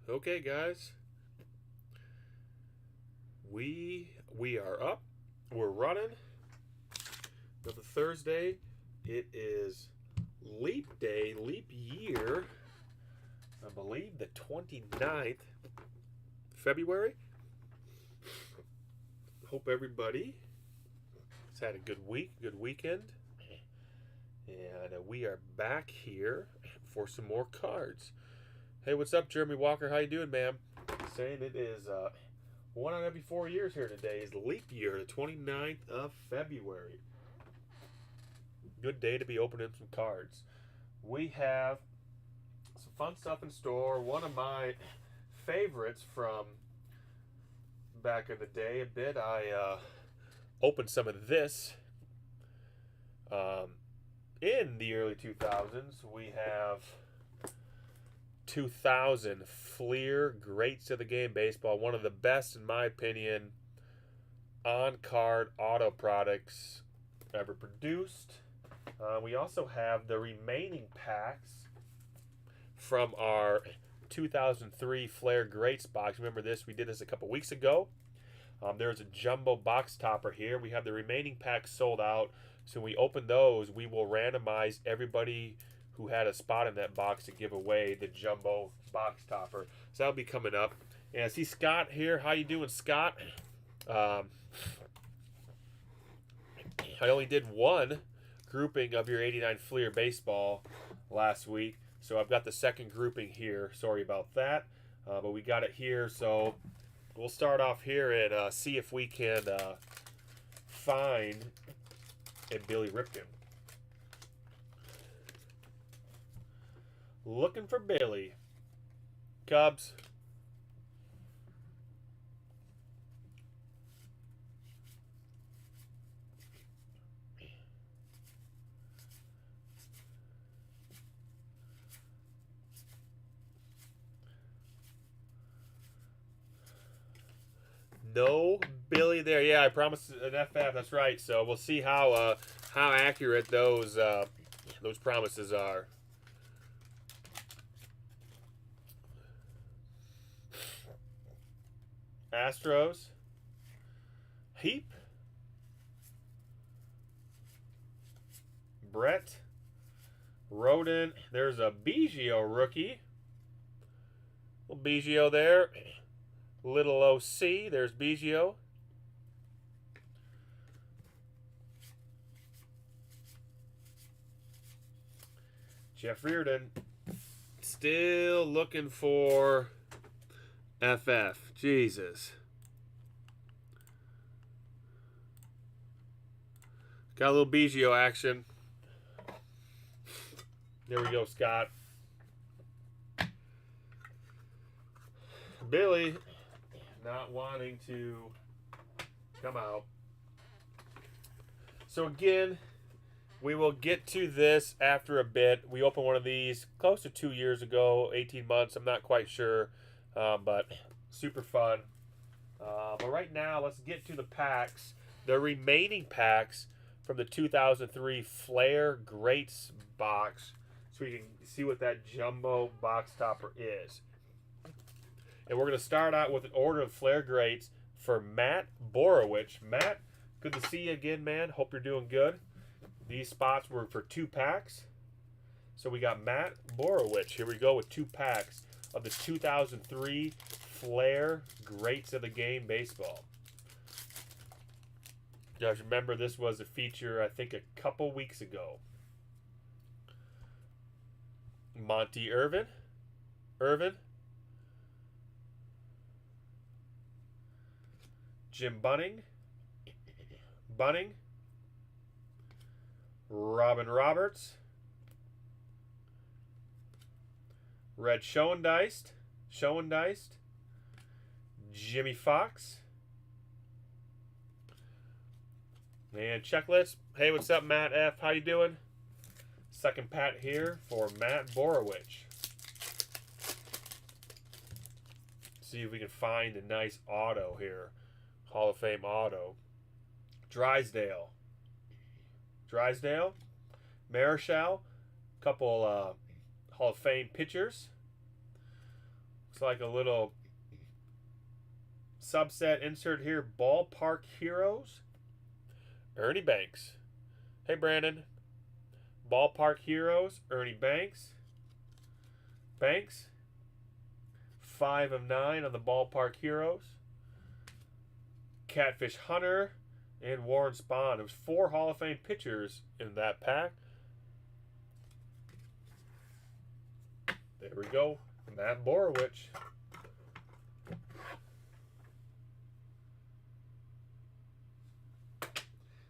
Okay, guys, we are up. We're running. Another Thursday. It is leap day, leap year. I believe the 29th February. Hope everybody has had a good week, good weekend. And we are back here for some more cards. Hey, what's up, Jeremy Walker? How you doing, ma'am? Saying it is one out of every 4 years here today is leap year, the 29th of February. Good day to be opening some cards. We have some fun stuff in store. One of my favorites from back in the day a bit. I opened some of this in the early 2000s. We have 2000 Fleer Greats of the Game Baseball. One of the best, in my opinion, on-card auto products ever produced. We also have the remaining packs from our 2003 Flair Greats box. Remember this? We did this a couple weeks ago. There's a jumbo box topper here. We have the remaining packs sold out. So when we open those, we will randomize everybody who had a spot in that box to give away the jumbo box topper. So that'll be coming up. And I see Scott here. How you doing, Scott? I only did one grouping of your 89 Fleer baseball last week. So I've got the second grouping here. Sorry about that. But we got it here. So we'll start off here and see if we can find a Billy Ripken. Looking for Billy. Cubs. No Billy there. Yeah, I promised an FF. That's right. So we'll see how accurate those promises are. Astros. Heap. Brett. Rodent. There's a Biggio rookie. Little Biggio there. Little OC. There's Biggio. Jeff Reardon. Still looking for FF. Jesus. Got a little Biggio action. There we go, Scott. Billy not wanting to come out. So again, we will get to this after a bit. We opened one of these close to 2 years ago, 18 months. I'm not quite sure, but super fun. But right now, let's get to the packs. The remaining packs from the 2003 Flair Greats box, so we can see what that jumbo box topper is. And we're going to start out with an order of Flair Greats for Matt Borowich. Matt, good to see you again, man. Hope you're doing good. These spots were for 2 packs. So we got Matt Borowich. Here we go with 2 packs of the 2003 Flair Greats of the Game baseball. Guys, remember this was a feature, I think, a couple weeks ago. Monty Irvin. Jim Bunning. Robin Roberts. Red Schoendeist. Jimmy Fox. And checklist. Hey, what's up, Matt F? How you doing? Second pat here for Matt Borowich. See if we can find a nice auto here. Hall of Fame auto. Drysdale. Marichal. Couple Hall of Fame pitchers. It's like a little subset insert here. Ballpark Heroes. Ernie Banks. Hey, Brandon. Ballpark Heroes. Ernie Banks. Banks. 5 of 9 on the Ballpark Heroes. Catfish Hunter and Warren Spahn. There was 4 Hall of Fame pitchers in that pack. There we go. Matt Borowicz.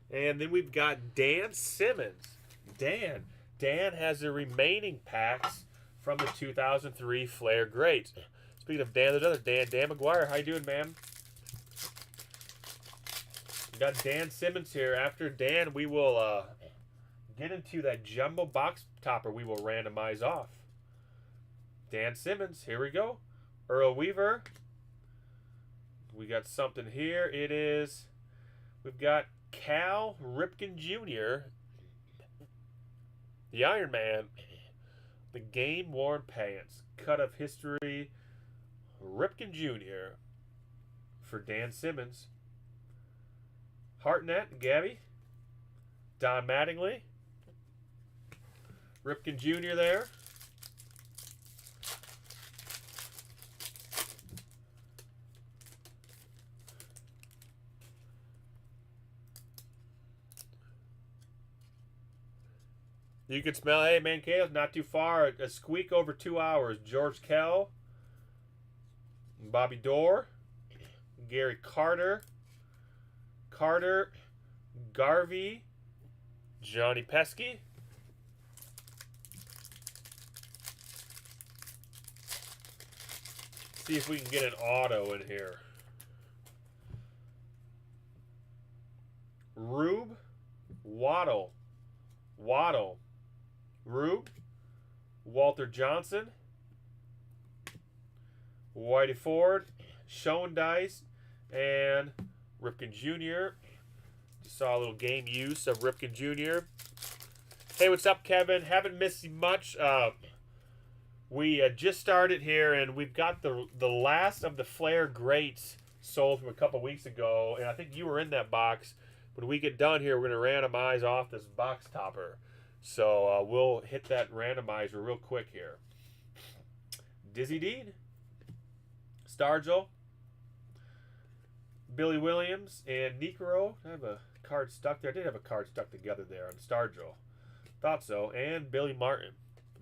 And then we've got Dan Simmons. Dan has the remaining packs from the 2003 Flair Greats. Speaking of Dan, there's another Dan McGuire. How you doing, man? We got Dan Simmons here. After Dan, we will get into that jumbo box topper we will randomize off. Dan Simmons, here we go. Earl Weaver. We got something here. We've got Cal Ripken Jr., the Iron Man, the game-worn pants, cut of history, Ripken Jr. for Dan Simmons. Hartnett, Gabby, Don Mattingly, Ripken Jr. there. You can smell, hey, Mankato's not too far. A squeak over 2 hours. George Kell, Bobby Dorr, Gary Carter, Garvey, Johnny Pesky. See if we can get an auto in here. Rube, Waddle, Rube, Walter Johnson, Whitey Ford, Schoen Dice, and Ripken Jr. Just saw a little game use of Ripken Jr. Hey, what's up, Kevin? Haven't missed you much. We just started here, and we've got the last of the Flair Greats sold from a couple weeks ago, and I think you were in that box. When we get done here, we're going to randomize off this box topper. So we'll hit that randomizer real quick here. Dizzy Dean, Stargell, Billy Williams, and Necro. I have a card stuck there. I did have a card stuck together there on Stargell. Thought so. And Billy Martin.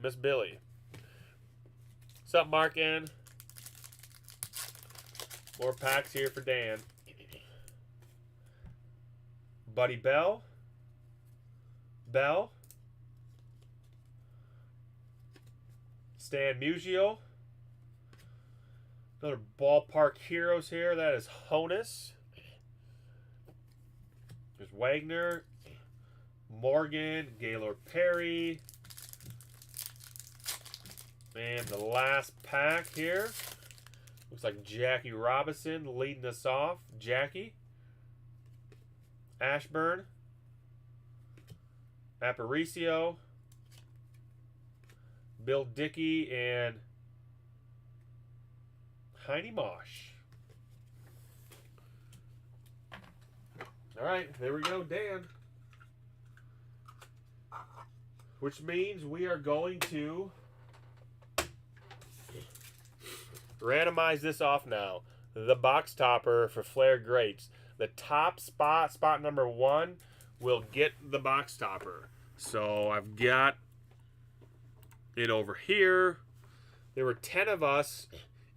Miss Billy. What's up, Mark N? More packs here for Dan. Buddy Bell. Stan Musial. Another Ballpark Heroes here. That is Honus. There's Wagner. Morgan. Gaylord Perry. And the last pack here. Looks like Jackie Robinson leading us off. Jackie. Ashburn. Aparicio. Bill Dickey and Heine Mosh. All right, there we go, Dan. Which means we are going to randomize this off now. The box topper for Flair Greats. The top spot number 1, will get the box topper. So I've got it over here. There were 10 of us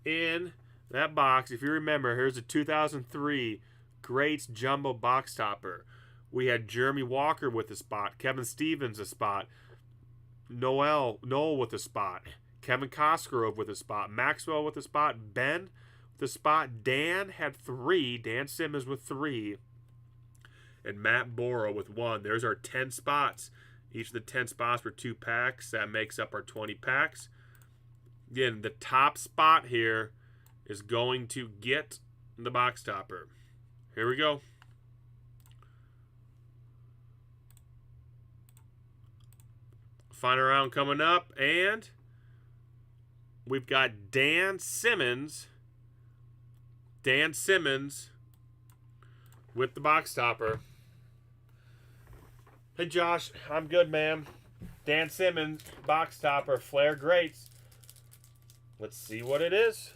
in that box. If you remember, here's a 2003 Greats Jumbo box topper. We had Jeremy Walker with a spot, Kevin Stevens a spot, Noel with a spot, Kevin Cosgrove with a spot, Maxwell with a spot, Ben with a spot, Dan had 3, Dan Simmons with 3, and Matt Borrow with 1. There's our 10 spots. Each of the 10 spots were 2 packs. That makes up our 20 packs. Again, the top spot here is going to get the box topper. Here we go. Final round coming up, and we've got Dan Simmons. Dan Simmons with the box topper. Hey, Josh. I'm good, man. Dan Simmons, box topper, Flair Greats. Let's see what it is.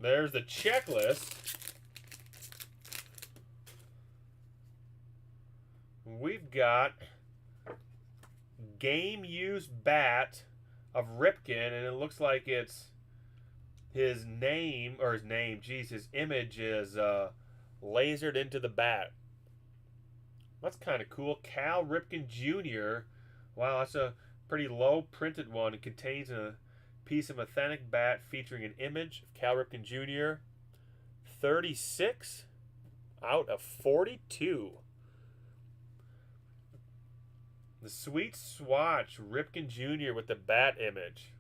There's the checklist. We've got game used bat of Ripken, and it looks like it's his name, his image is lasered into the bat. That's kind of cool. Cal Ripken Jr. Wow, that's a pretty low printed one. It contains a piece of authentic bat featuring an image of Cal Ripken Jr. 36 out of 42. The sweet swatch, Ripken Jr. with the bat image.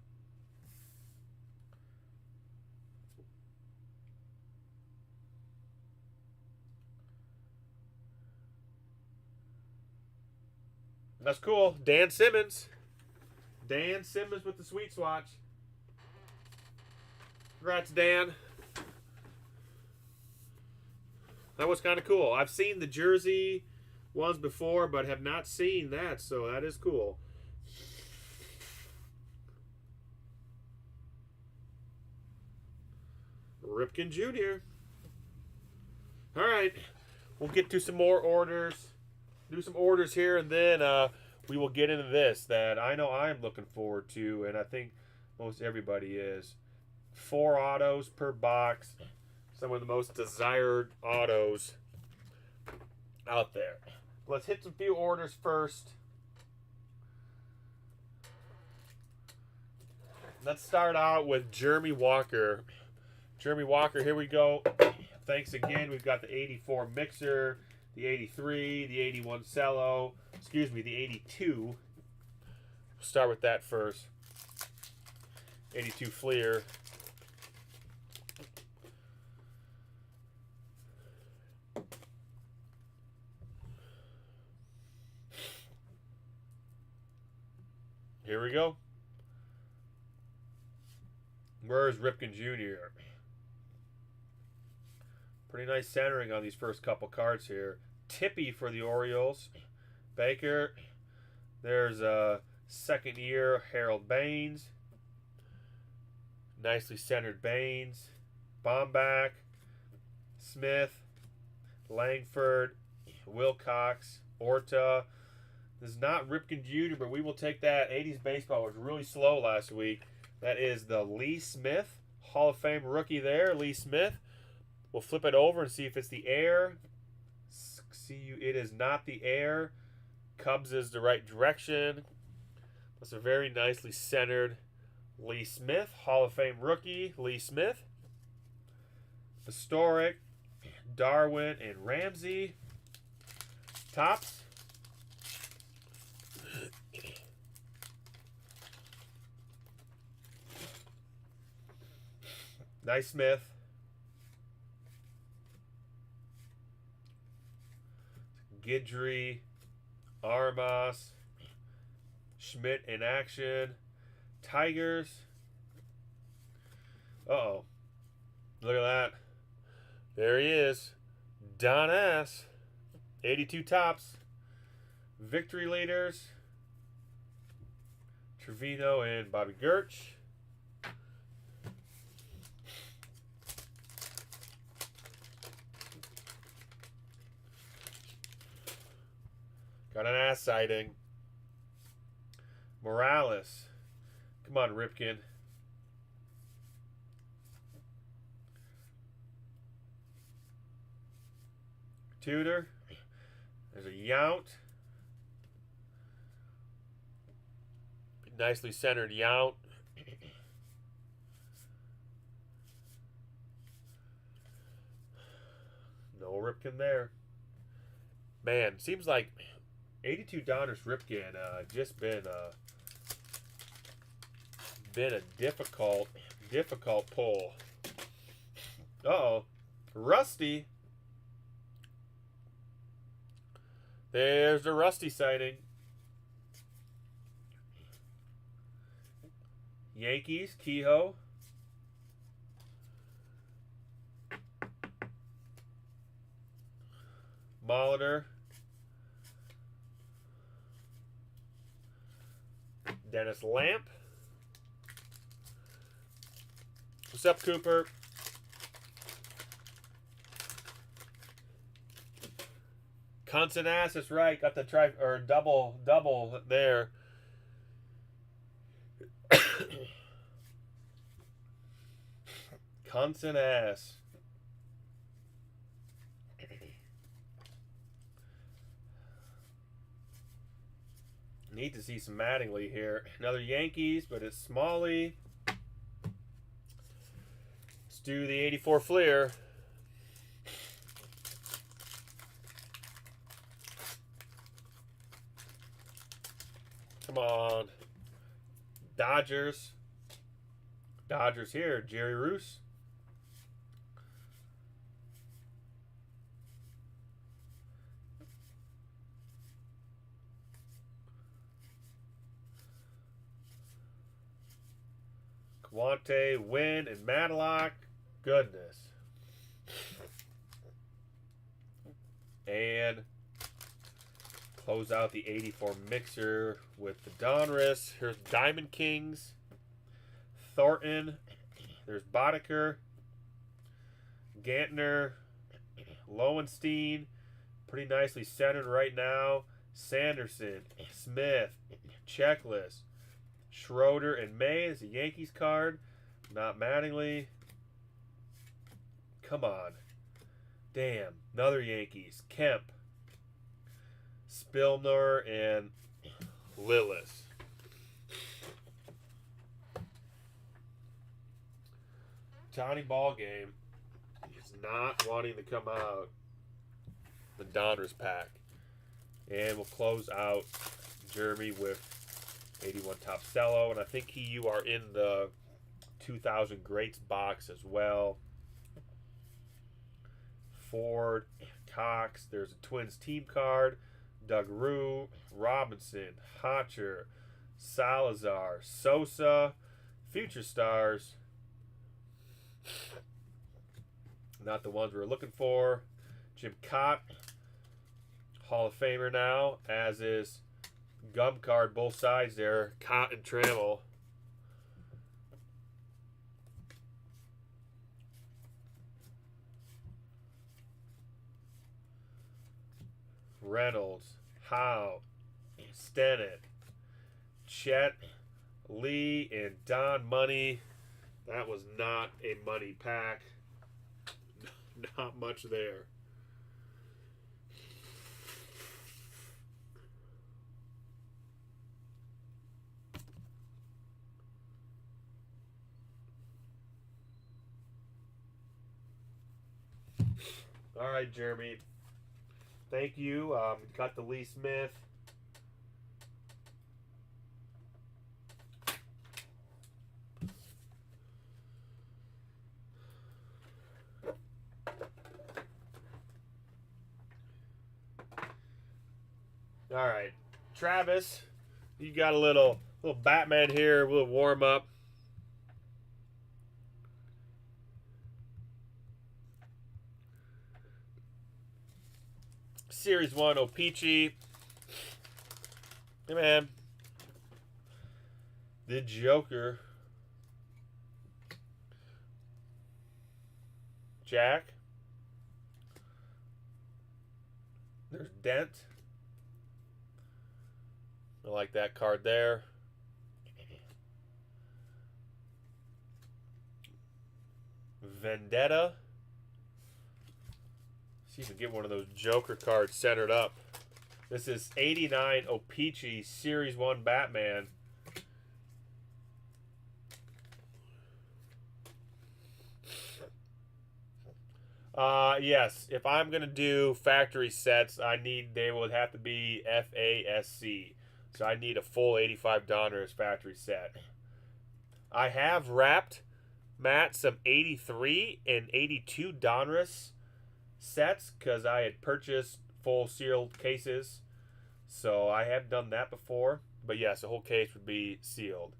That's cool. Dan Simmons. Dan Simmons with the sweet swatch. Congrats, Dan. That was kind of cool. I've seen the jersey ones before, but have not seen that, so that is cool. Ripken Jr. All right. We'll get to some more orders. Do some orders here, and then we will get into this that I know I'm looking forward to, and I think most everybody is. 4 autos per box. Some of the most desired autos out there. Let's hit some few orders first. Let's start out with Jeremy Walker. Jeremy Walker, here we go. Thanks again. We've got the 84 Mixer, the 83, the 81 Cello, the 82. We'll start with that first. 82 Fleer. Here we go. Where's Ripken Jr.? Pretty nice centering on these first couple cards here. Tippy for the Orioles. Baker. There's a second year Harold Baines. Nicely centered Baines. Bomback. Smith. Langford. Wilcox. Orta. This is not Ripken Jr., but we will take that. 80s baseball was really slow last week. That is the Lee Smith. Hall of Fame rookie there, Lee Smith. We'll flip it over and see if it's the air. It is not the air. Cubs is the right direction. That's a very nicely centered Lee Smith. Hall of Fame rookie, Lee Smith. Historic, Darwin and Ramsey. Tops. Nice Smith. Guidry, Armas, Schmidt in action, Tigers. Uh-oh. Look at that. There he is. Don S. 82 tops. Victory leaders. Trevino and Bobby Gertch. Got an ass sighting. Morales. Come on, Ripken. Tudor. There's a Yount. Nicely centered Yount. No Ripken there. Man, seems like 82 Donruss Ripken just been been a difficult pull. Uh-oh. Rusty. There's the Rusty sighting. Yankees, Kehoe. Molitor. Dennis Lamp. What's up, Cooper? Consonant, that's right. Got the double there. Consonant. Need to see some Mattingly here. Another Yankees, but it's Smalley. Let's do the 84 Fleer. Come on. Dodgers. Dodgers here. Jerry Roos. Quante, Wynn, and Matlock. Goodness. And close out the 84 mixer with the Donruss. Here's Diamond Kings. Thornton. There's Boddicker. Gantner. Lowenstein. Pretty nicely centered right now. Sanderson. Smith. Checklist. Schroeder and May is a Yankees card. Not Mattingly. Come on. Damn. Another Yankees. Kemp. Spilner and Lillis. Tiny ball game is not wanting to come out. The Donruss pack. And we'll close out Jeremy with 81 Topsello. And I think you are in the 2000 Greats box as well. Ford, Cox. There's a Twins team card. Doug Rue, Robinson, Hotcher, Salazar, Sosa, Future Stars. Not the ones we were looking for. Jim Cott, Hall of Famer now, as is gum card, both sides there, Cott and Trammell. Reynolds, Howe, Stennett, Chet, Lee, and Don Money. That was not a money pack. Not much there. All right, Jeremy. Thank you. Got the Lee Smith. All right, Travis, you got a little Batman here. We'll warm up. Series 1 O-Pee-Chee. Hey, man. The Joker. Jack. There's Dent. I like that card there. Vendetta. See if we can get one of those Joker cards centered up. This is 89 O-Pee-Chee Series 1 Batman. Yes, if I'm going to do factory sets, they would have to be FASC. So I need a full 85 Donruss factory set. I have wrapped, Matt, some 83 and 82 Donruss sets because I had purchased full sealed cases. So I have done that before. But yes, the whole case would be sealed.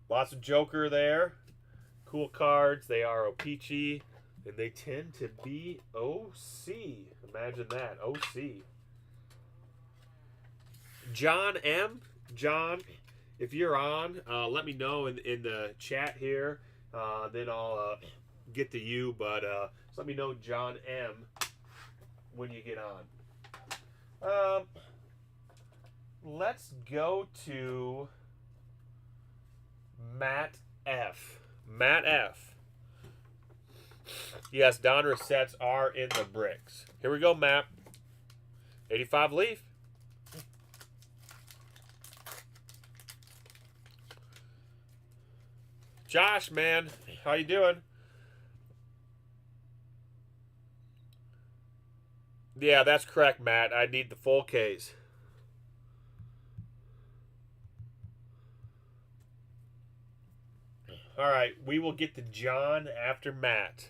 Lots of Joker there. Cool cards. They are O-Pee-Chee. And they tend to be OC. Imagine that. OC. John M. John, if you're on, let me know in the chat here. Then I'll get to you. But just let me know, John M., when you get on. Let's go to Matt F. Matt F. Yes, Donruss sets are in the bricks. Here we go, Matt. 85 Leaf. Josh, man, how you doing? Yeah, that's correct, Matt. I need the full case. All right, we will get to John after Matt.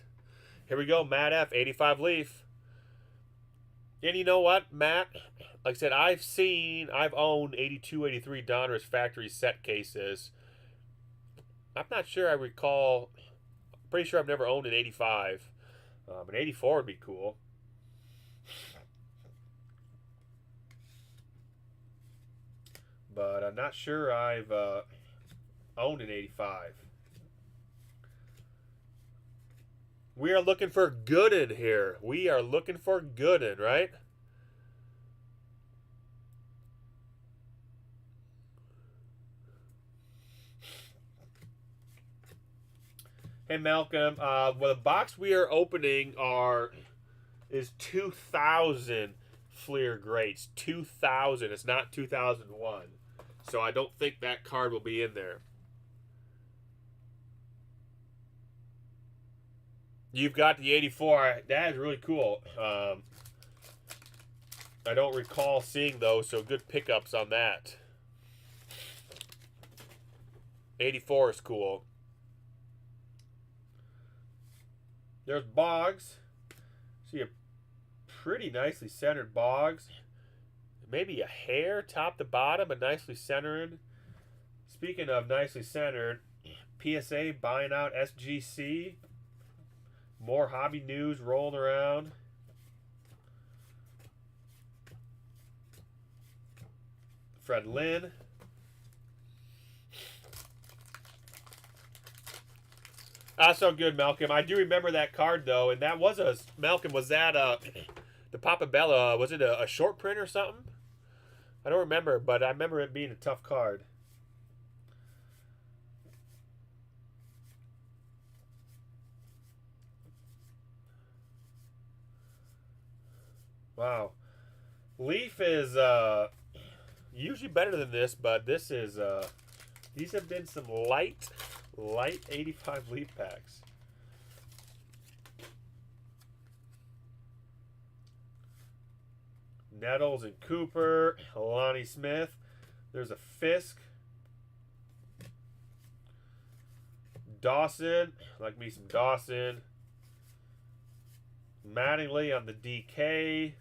Here we go, Matt F, 85 Leaf. And you know what, Matt? Like I said, I've owned 82, 83 Donruss factory set cases. I'm not sure I recall. Pretty sure I've never owned an 85. An 84 would be cool. But I'm not sure I've owned an 85. We are looking for Gooden here. We are looking for Gooden, right? Hey, Malcolm. Well, the box we are opening is 2000 Fleer Greats. 2000. It's not 2001. So I don't think that card will be in there. You've got the 84. That is really cool. I don't recall seeing those, so good pickups on that. 84 is cool. There's Boggs. See a pretty nicely centered Boggs. Maybe a hair top to bottom, but nicely centered. Speaking of nicely centered, PSA buying out SGC. More hobby news rolling around. Fred Lynn. So good, Malcolm. I do remember that card, though, and that was Malcolm, was that the Papa Bella, was it a short print or something? I don't remember, but I remember it being a tough card. Wow. Leaf is usually better than this, but this is these have been some light 85 Leaf packs. Nettles and Cooper, Lonnie Smith. There's a Fisk. Dawson, like me some Dawson. Mattingly on the DK.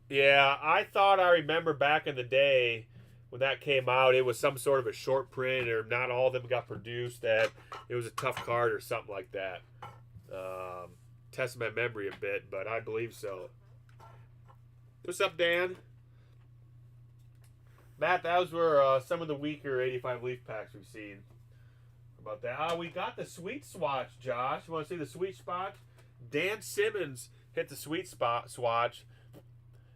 Yeah, I thought I remember back in the day when that came out, it was some sort of a short print, or not all of them got produced, that it was a tough card or something like that. Testing my memory a bit, but I believe so. What's up, Dan? Matt, those were some of the weaker 85 Leaf packs we've seen. How about that? We got the sweet swatch, Josh. You want to see the sweet spot? Dan Simmons hit the sweet spot swatch.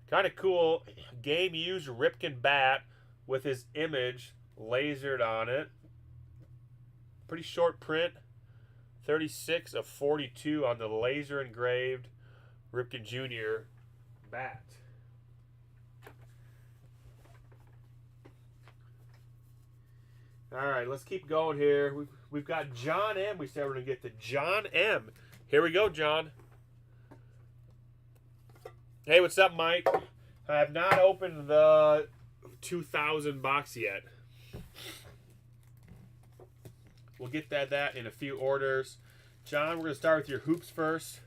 Kind of cool. Game used Ripken bat with his image lasered on it. Pretty short print. 36 of 42 on the laser engraved Ripken Jr. bat. All right, let's keep going here. We've got John M. We said we're going to get to John M. Here we go, John. Hey, what's up, Mike? I have not opened the 2000 box yet. We'll get that in a few orders. John, we're going to start with your hoops first.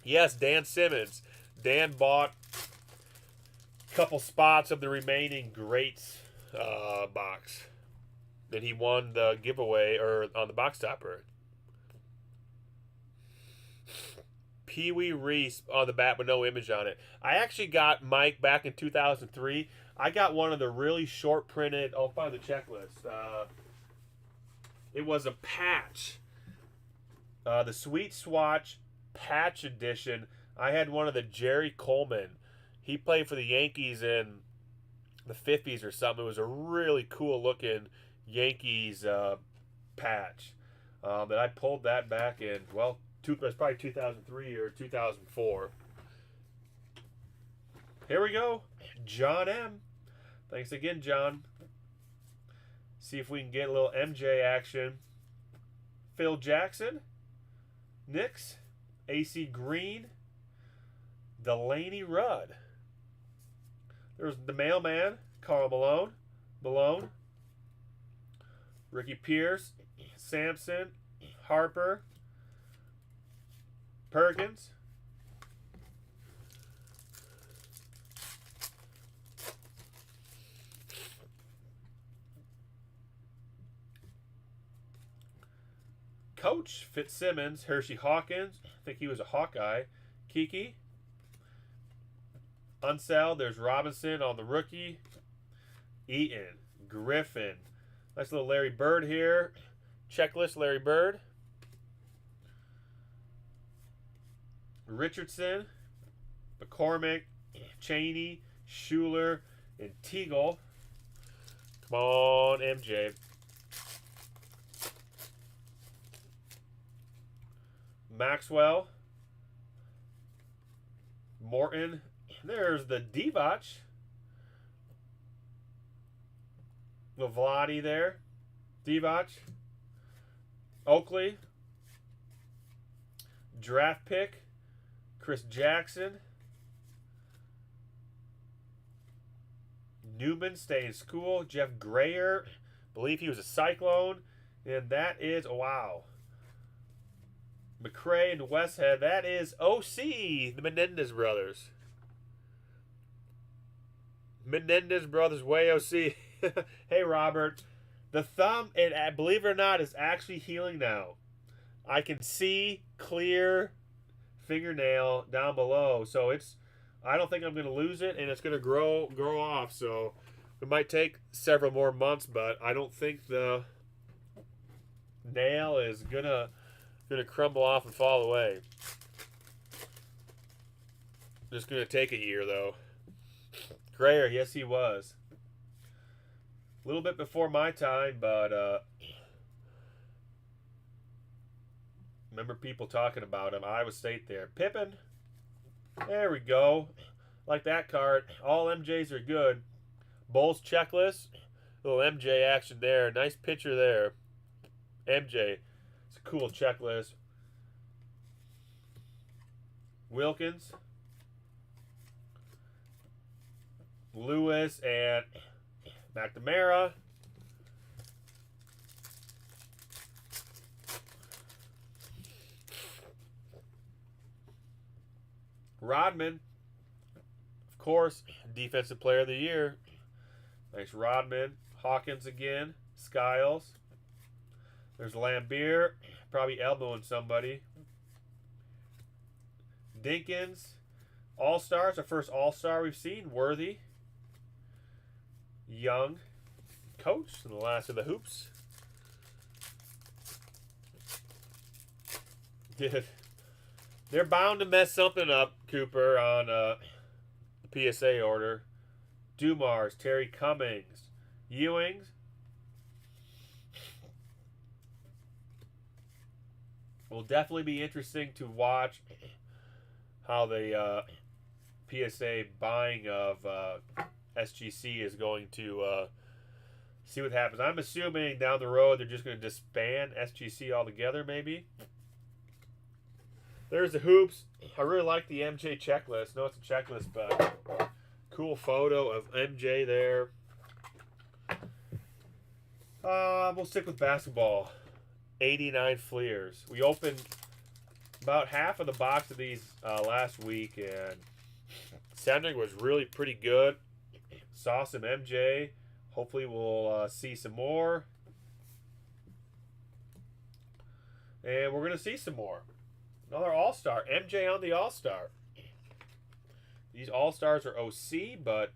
Yes, Dan Simmons. Dan bought a couple spots of the remaining Greats box. Then he won the giveaway or on the box topper. Pee Wee Reese on the bat, but no image on it. I actually got Mike back in 2003. I got one of the really short printed. I'll find the checklist. It was a patch. The Sweet Swatch patch edition. I had one of the Jerry Coleman. He played for the Yankees in the 50s or something. It was a really cool looking Yankees patch. That I pulled that back in, well, it was probably 2003 or 2004. Here we go. John M. Thanks again, John. See if we can get a little MJ action. Phil Jackson. Knicks. AC Green. Delaney Rudd. There's the mailman. Karl Malone. Ricky Pierce. Sampson. Harper. Perkins. Coach Fitzsimmons. Hershey Hawkins. I think he was a Hawkeye. Kiki. Unseld. There's Robinson on the rookie. Eaton. Griffin. Nice little Larry Bird here. Checklist Larry Bird. Richardson, McCormick, Cheney, Schuler, and Teagle. Come on, MJ. Maxwell, Morton. There's the Divac. Vladi there. Divac. Oakley. Draft pick. Chris Jackson. Newman, stay in school. Jeff Grayer, believe he was a Cyclone. And that is, wow. McCray and Westhead, that is OC, the Menendez brothers. Menendez brothers, way OC. Hey, Robert. The thumb, believe it or not, is actually healing now. I can see clear fingernail down below, so I don't think I'm going to lose it, and it's going to grow off, so it might take several more months, but I don't think the nail is going to crumble off and fall away. Just going to take a year, though. Grayer, yes, he was. A little bit before my time, but remember people talking about him. Iowa State there. Pippen. There we go. Like that card. All MJs are good. Bulls checklist. Little MJ action there. Nice picture there. MJ. It's a cool checklist. Wilkins. Lewis and McNamara. Rodman, of course, Defensive Player of the Year. Nice Rodman. Hawkins again. Skiles. There's Lambeer. Probably elbowing somebody. Dinkins. All-Stars. Our first All-Star we've seen. Worthy. Young. Coach. And the last of the hoops. They're bound to mess something up, Cooper, on the PSA order. Dumars, Terry Cummings, Ewings. Will definitely be interesting to watch how the PSA buying of SGC is going to see what happens. I'm assuming down the road they're just going to disband SGC altogether, maybe. There's the hoops. I really like the MJ checklist. No, it's a checklist, but cool photo of MJ there. We'll stick with basketball. 89 Fleers. We opened about half of the box of these last week, and Sending was really pretty good. Saw some MJ. Hopefully we'll see some more. And we're going to see some more. Another All-Star. MJ on the All-Star. These All-Stars are OC, but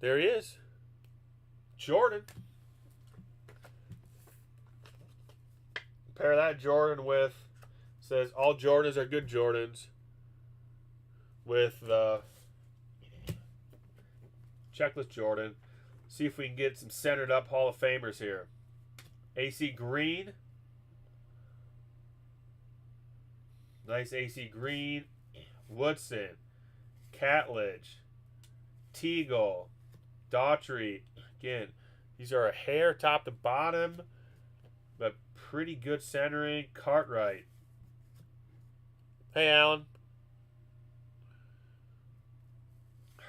there he is. Jordan. Pair that Jordan with, says all Jordans are good Jordans, with the checklist Jordan. See if we can get some centered up Hall of Famers here. AC Green. Nice AC Green. Woodson. Catledge. Teagle. Daughtry. Again, these are a hair top to bottom, but pretty good centering. Cartwright. Hey, Alan.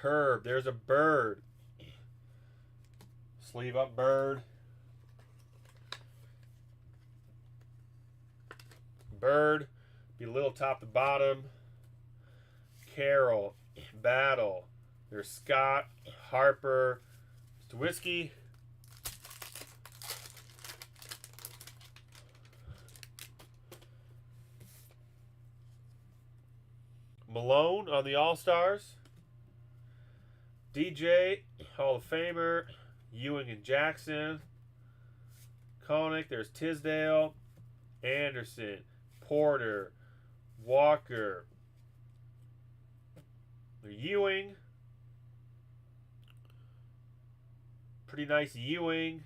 Herb. There's a Bird. Sleeve up Bird. Bird. Be a little top to bottom. Carroll. Battle. There's Scott. Harper. Whiskey. Malone on the All-Stars. DJ, Hall of Famer. Ewing and Jackson. Koenig, there's Tisdale. Anderson. Porter. Walker. Ewing. Pretty nice Ewing.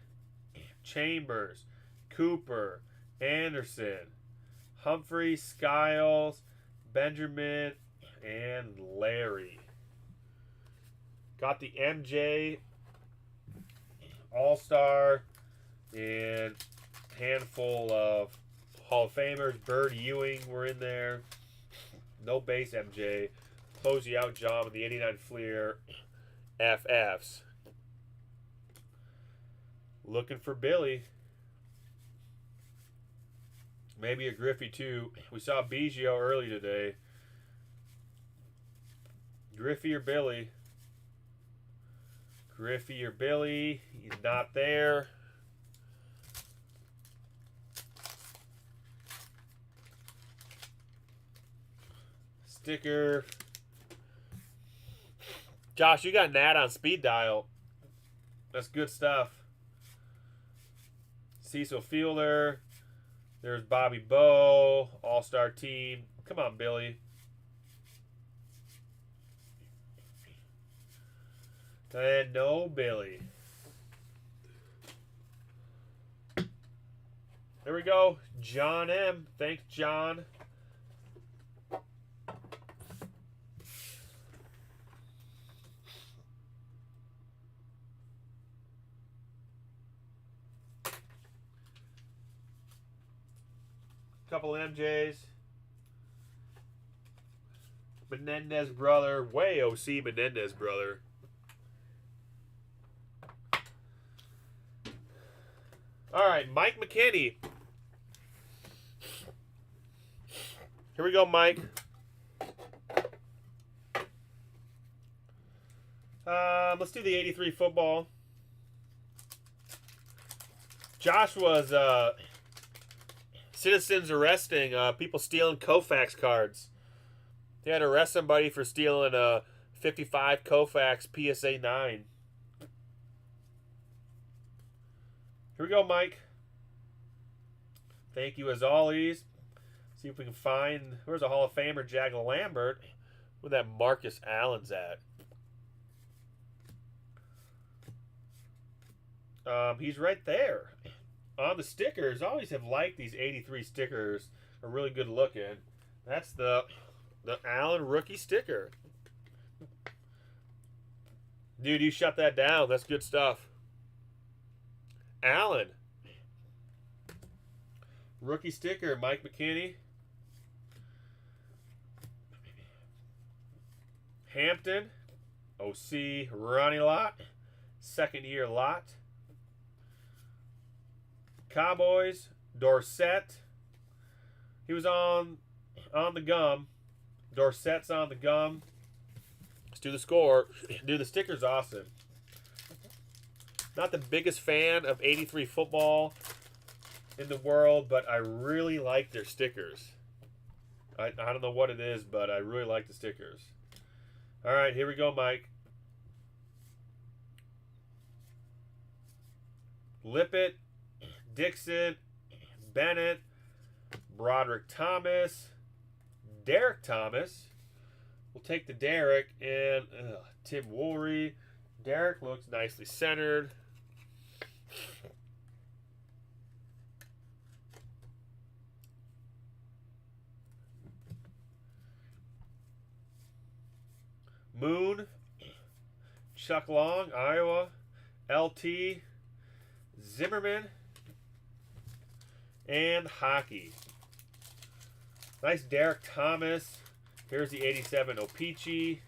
Chambers. Cooper. Anderson. Humphrey. Skiles. Benjamin. And Larry. Got the MJ All-Star and handful of Hall of Famers. Bird, Ewing were in there. No base MJ. Close you out, John, with the 89 Fleer FFs. Looking for Billy. Maybe a Griffey too. We saw Biggio early today. Griffey or Billy? Griffey or Billy? He's not there. Sticker. Josh, you got Nat on speed dial. That's good stuff. Cecil Fielder. There's Bobby Bowe. All-Star team. Come on, Billy. And no Billy. There we go. John M. Thanks, John. Couple MJs. Menendez brother. Way OC Menendez brother. All right, Mike McKinney. Here we go, Mike. Let's do the 83 football. Josh was citizens arresting people stealing Koufax cards. They had to arrest somebody for stealing a 55 Koufax PSA 9. Here we go, Mike. Thank you as always. See if we can find, where's a Hall of Famer, Jag Lambert, where that Marcus Allen's at. He's right there. On the stickers, I always have liked these 83 stickers. Are really good looking. That's the Allen rookie sticker. Dude, you shut that down. That's good stuff. Allen. Rookie sticker, Mike McKinney. Hampton, OC Ronnie Lott, second-year Lott. Cowboys, Dorsett. He was on the gum. Dorsett's on the gum. Let's do the score. Dude, the sticker's awesome. Not the biggest fan of 83 football in the world, but I really like their stickers. I don't know what it is, but I really like the stickers. All right, here we go, Mike. Lippett, Dixon, Bennett, Broderick Thomas, Derek Thomas. We'll take the Derek and Tim Woolry. Derek looks nicely centered. Moon, Chuck Long, Iowa, LT, Zimmerman, and Hockey. Nice Derek Thomas. Here's the 87 Opeachy.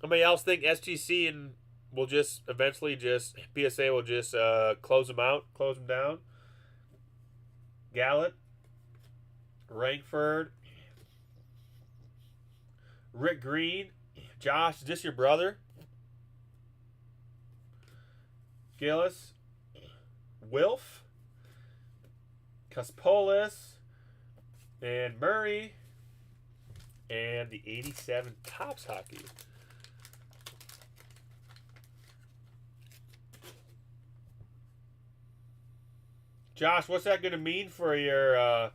Anybody else think SGC and will just eventually PSA will just close them out, close them down? Gallup, Rankford, Rick Green. Josh, is this your brother? Gillis, Wilf, Kaspolis, and Murray, and the 87 Topps Hockey. Josh, what's that going to mean for your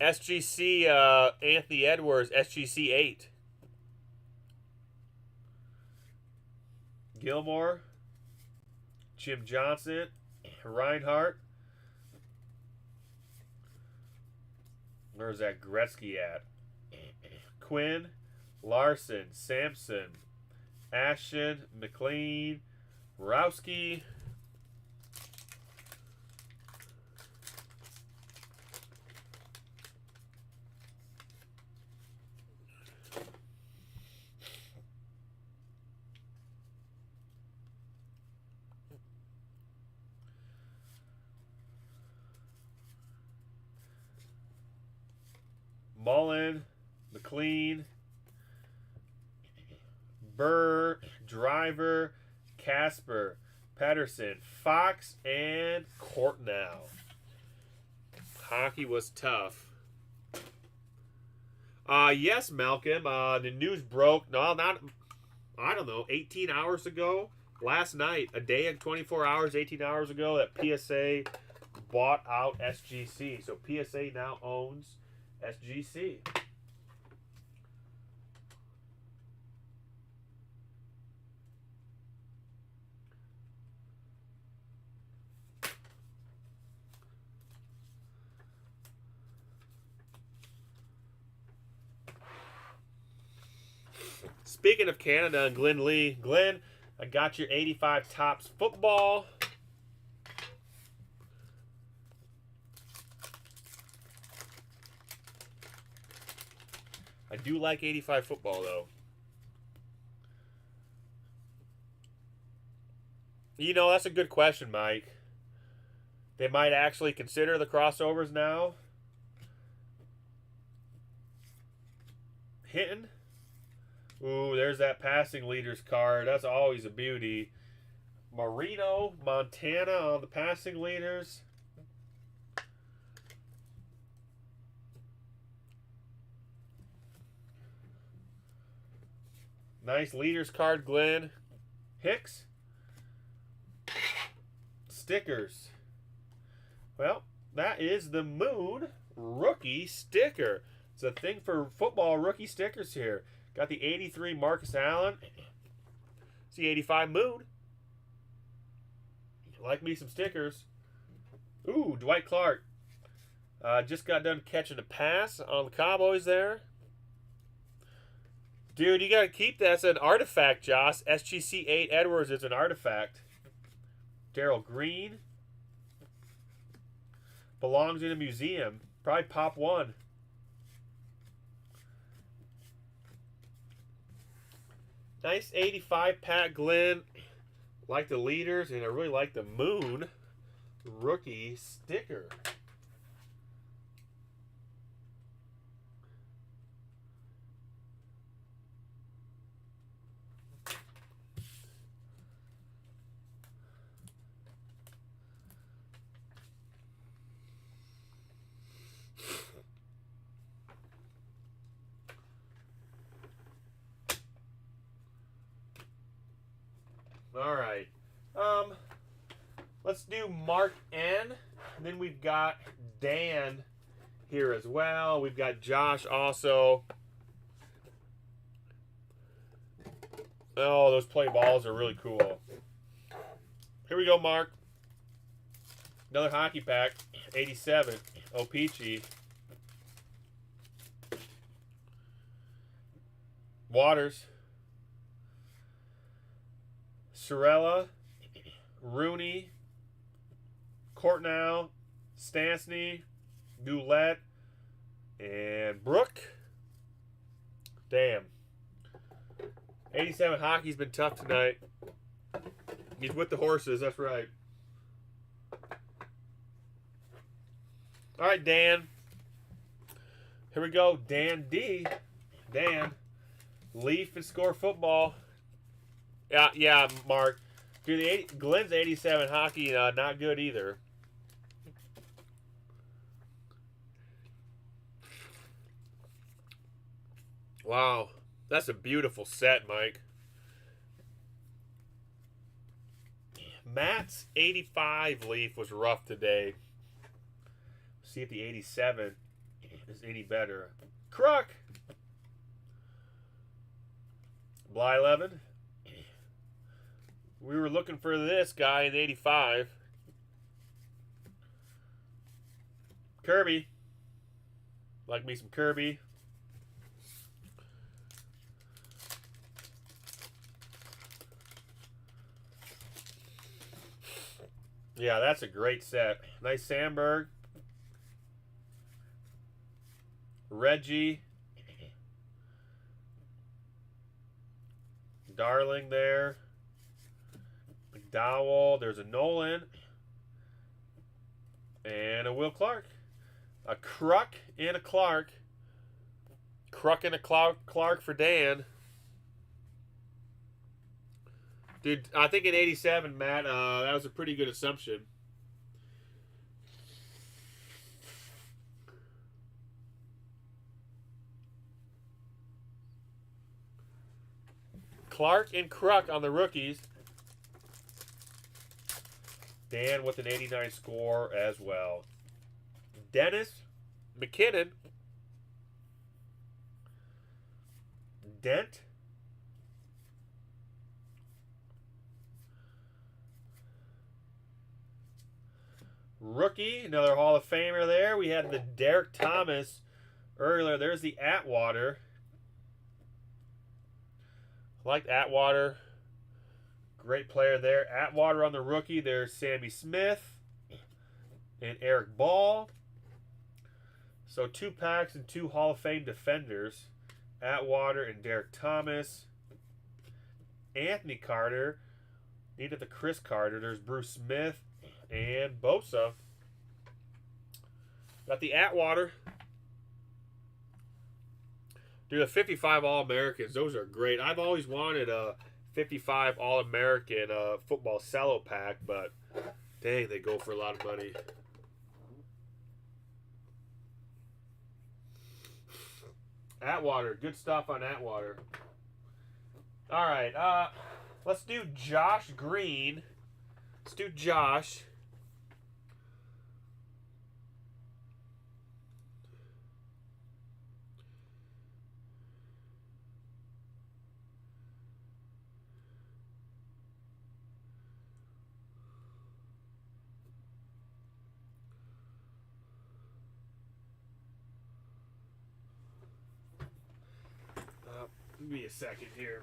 SGC Anthony Edwards SGC 8? Gilmore, Jim Johnson, Reinhardt. Where's that Gretzky at? Quinn, Larson, Sampson, Ashton, McLean, Rowski. Mullen, McLean, Burr, Driver, Casper, Pedersen, Fox, and Courtnall. Hockey was tough. Yes, Malcolm. The news broke. No, not. I don't know. 18 hours ago, last night, a day and 24 hours, 18 hours ago, that PSA bought out SGC. So PSA now owns SGC. Speaking of Canada and Glenn Lee, Glenn, I got your 85 Topps football. I do like 85 football, though. You know, that's a good question, Mike. They might actually consider the crossovers now. Hinton. Ooh, there's that passing leaders card. That's always a beauty. Marino, Montana on the passing leaders. Nice leaders card, Glenn. Hicks. Stickers. Well, that is the Moon rookie sticker. It's a thing for football rookie stickers here. Got the 83 Marcus Allen. It's the 85 Moon. Like me some stickers. Ooh, Dwight Clark. Just got done catching a pass on the Cowboys there. Dude, you got to keep that. That's an artifact, Josh. SGC 8 Edwards is an artifact. Darryl Green. Belongs in a museum. Probably pop one. Nice 85 Pat Glenn. Like the leaders, and I really like the Moon rookie sticker. All right. Let's do Mark N. And then we've got Dan here as well. We've got Josh also. Oh, those play balls are really cool. Here we go, Mark. Another hockey pack. 87. O-Pee-Chee. Waters. Sorella. Rooney. Courtnall. Stastny. Goulet. And Brooke. Damn. 87 hockey's been tough tonight. He's with the horses, that's right. All right, Dan. Here we go. Dan D. Dan. Leaf and Score Football. Yeah, Mark. Dude, Glenn's 87 hockey, not good either. Wow. That's a beautiful set, Mike. Matt's 85 Leaf was rough today. See if the 87 is any better. Kruk. Blyleven. We were looking for this guy in 85. Kirby. Like me some Kirby. Yeah, that's a great set. Nice Sandberg. Reggie. Darling there. McDowell. There's a Nolan. And a Will Clark. A Kruk and a Clark. Kruk and a Clark for Dan. Dude, I think in 87, Matt, that was a pretty good assumption. Clark and Kruk on the rookies. Dan with an 89 score as well. Dennis McKinnon. Dent. Rookie, another Hall of Famer there. We had the Derek Thomas earlier. There's the Atwater. Liked Atwater. Great player there. Atwater on the rookie. There's Sammy Smith and Eric Ball. So 2 packs and 2 Hall of Fame defenders. Atwater and Derek Thomas. Anthony Carter. Needed the Chris Carter. There's Bruce Smith and Bosa. Got the Atwater. Dude, the 55 All-Americans, those are great. I've always wanted a 55 All-American football cello pack, but dang, they go for a lot of money. Atwater, good stuff on Atwater. All right, let's do Josh Green. Let's do Josh. Give me a second here.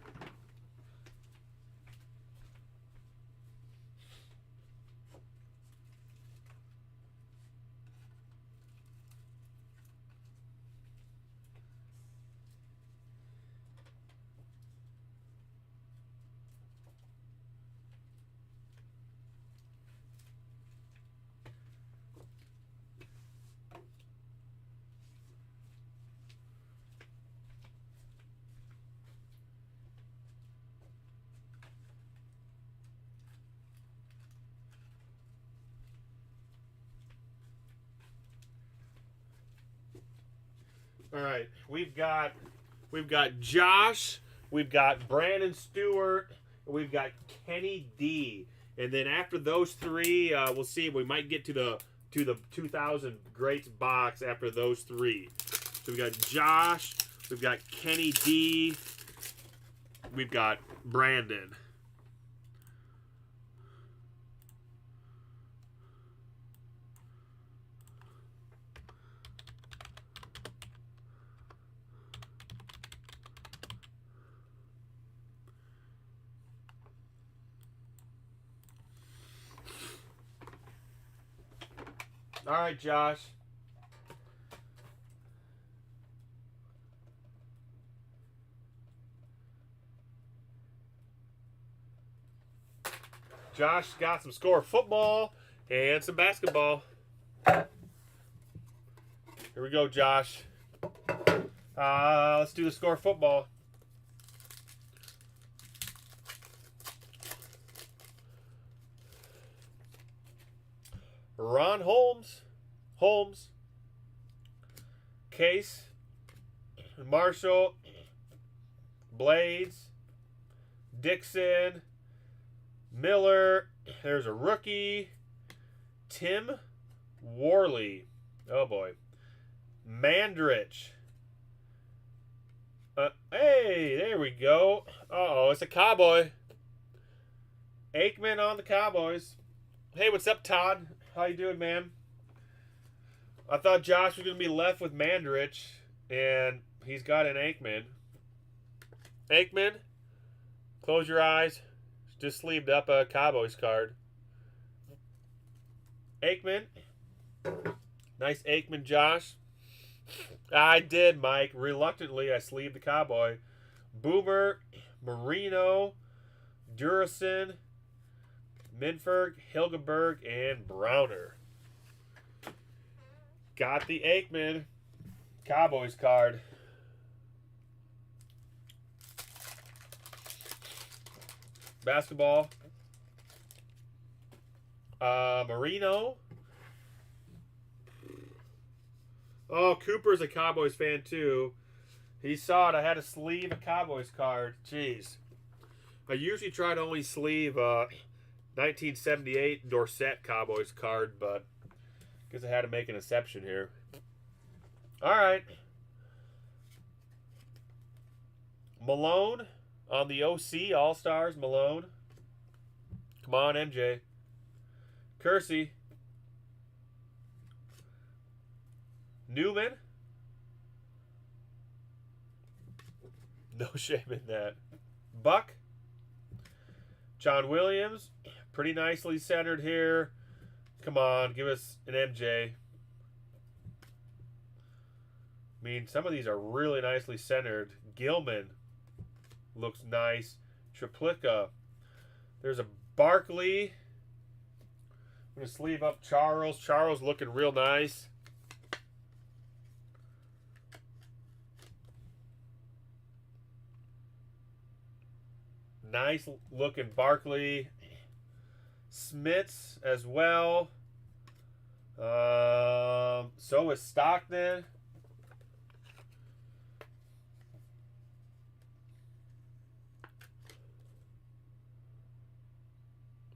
All right, we've got Josh, we've got Brandon Stewart, and we've got Kenny D. And then after those three, we'll see. We might get to the 2000 Greats box after those three. So we've got Josh, we've got Kenny D, we've got Brandon. All right, Josh. Josh got some score football and some basketball. Here we go, Josh. Let's do the score football. Ron Holmes, Case, Marshall, Blades, Dixon, Miller. There's a rookie, Tim Worley. Oh boy, Mandrich. Hey, there we go. Uh-oh, it's a Cowboy. Aikman on the Cowboys. Hey, what's up, Todd? How you doing, man? I thought Josh was going to be left with Mandrich, and he's got an Aikman. Aikman, close your eyes. Just sleeved up a Cowboys card. Aikman. Nice Aikman, Josh. I did, Mike. Reluctantly, I sleeved the Cowboy. Boomer, Marino, Durison, Minford, Hilgenberg, and Browner. Got the Aikman Cowboys card. Basketball. Marino. Oh, Cooper's a Cowboys fan too. He saw it. I had to sleeve a Cowboys card. Jeez. I usually try to only sleeve 1978 Dorsett Cowboys card, but I guess I had to make an exception here. All right. Malone on the OC All-Stars. Malone. Come on, MJ. Kersey. Newman. No shame in that. Buck. John Williams. Pretty nicely centered here. Come on, give us an MJ. I mean, some of these are really nicely centered. Gilman looks nice. Triplica. There's a Barkley. I'm going to sleeve up Charles. Charles looking real nice. Nice looking Barkley. Smits as well. So is Stockton.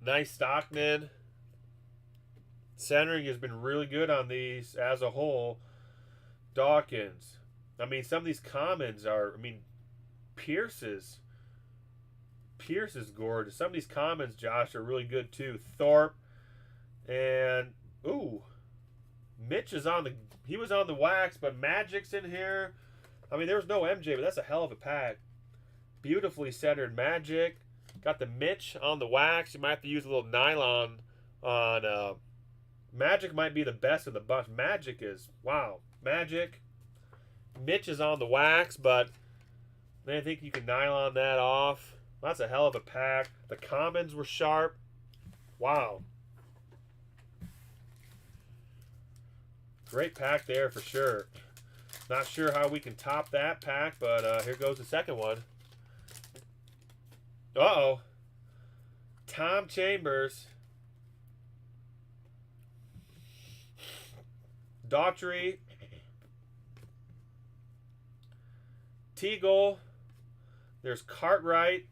Nice Stockton. Centering has been really good on these as a whole. Dawkins. I mean, some of these commons are, Pierce is gorgeous. Some of these commons, Josh, are really good too. Thorpe. And, ooh. Mitch is he was on the wax, but Magic's in here. I mean, there was no MJ, but that's a hell of a pack. Beautifully centered Magic. Got the Mitch on the wax. You might have to use a little nylon on Magic might be the best of the bunch. Magic is, wow. Magic. Mitch is on the wax, but I think you can nylon that off. That's a hell of a pack. The commons were sharp. Wow. Great pack there for sure. Not sure how we can top that pack, but here goes the second one. Uh-oh. Tom Chambers. Daughtry. Teagle. There's Cartwright.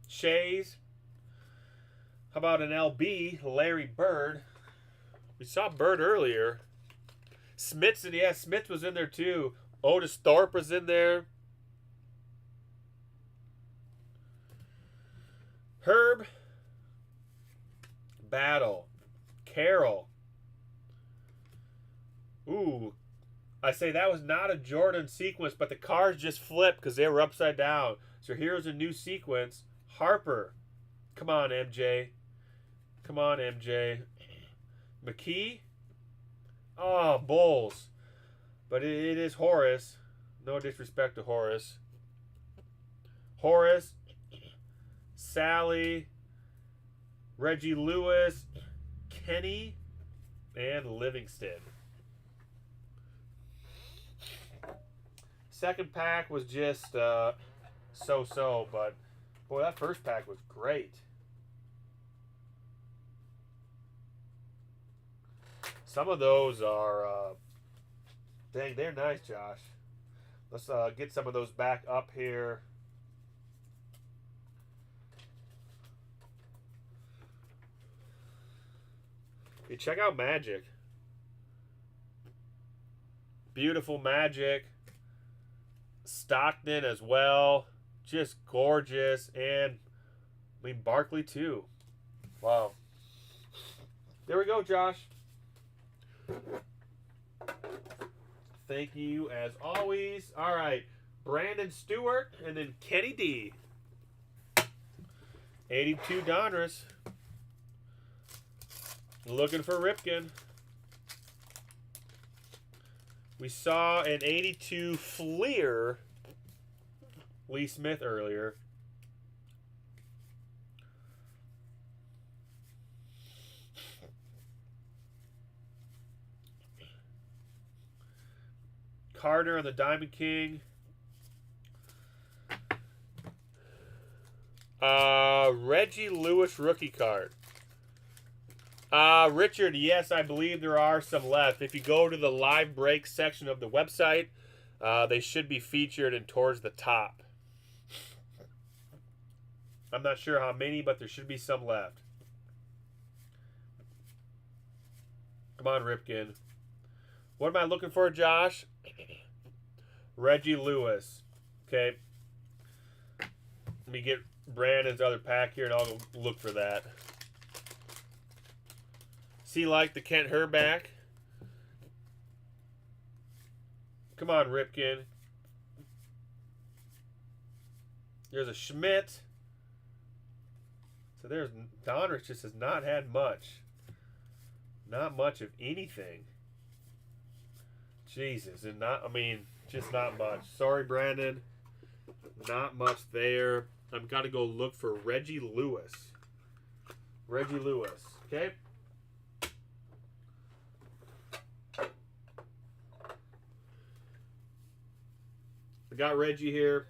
Shays. How about an LB? Larry Bird. We saw Bird earlier. Smith's, yeah, Smith was in there too. Otis Thorpe was in there. Herb. Battle. Carroll. Ooh. I say that was not a Jordan sequence, but the cards just flipped because they were upside down. So here's a new sequence. Harper. Come on, MJ. Come on, MJ. McKee. Oh, Bulls. But it is Horace. No disrespect to Horace. Horace. Sally. Reggie Lewis. Kenny. And Livingston. Second pack was just so-so, but boy, that first pack was great. Some of those are, dang, they're nice, Josh. Let's get some of those back up here. Hey, check out Magic. Beautiful Magic. Stockton as well. Just gorgeous. And, I mean, Barkley too. Wow. There we go, Josh. Thank you as always. All right. Brandon Stewart and then Kenny D. 82 Donruss. Looking for Ripken. We saw an 82 Fleer Lee Smith earlier. Carter on the Diamond King. Reggie Lewis rookie card. Richard, yes, I believe there are some left. If you go to the live break section of the website, they should be featured and towards the top. I'm not sure how many, but there should be some left. Come on, Ripken. What am I looking for, Josh? Reggie Lewis. Okay. Let me get Brandon's other pack here, and I'll go look for that. See, like the Kent Herback. Come on, Ripken. There's a Schmidt. So there's Donruss just has not had much. Not much of anything. Jesus, and not, I mean, just not much. Sorry, Brandon. Not much there. I've got to go look for Reggie Lewis. Reggie Lewis. Okay. I got Reggie here.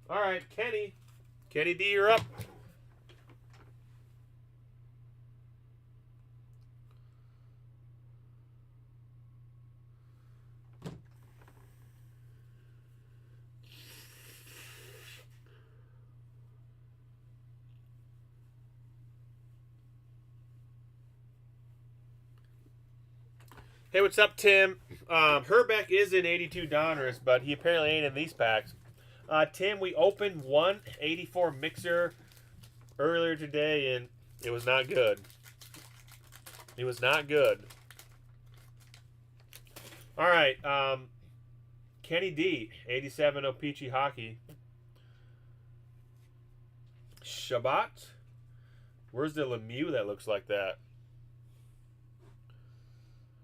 All right, Kenny. Kenny D, you're up. Hey, what's up, Tim? Herbeck is in 82 Donruss, but he apparently ain't in these packs. Tim, we opened one 84 mixer earlier today, and it was not good. It was not good. All right, Kenny D, 87 O-Pee-Chee Hockey. Shabbat? Where's the Lemieux that looks like that?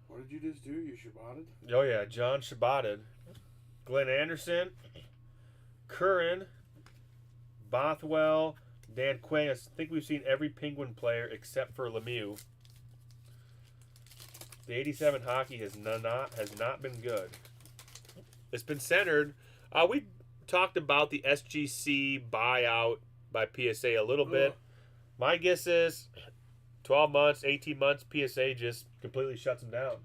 What did you just do? You Shabbated? Oh, yeah, John Shabbated. Glenn Anderson. Curran. Bothwell. Dan Quinn. I think we've seen every Penguin player except for Lemieux. The 87 hockey has not been good. It's been centered We talked about the SGC buyout by PSA a little bit. Ugh. My guess is 12 months, 18 months, PSA just completely shuts them down.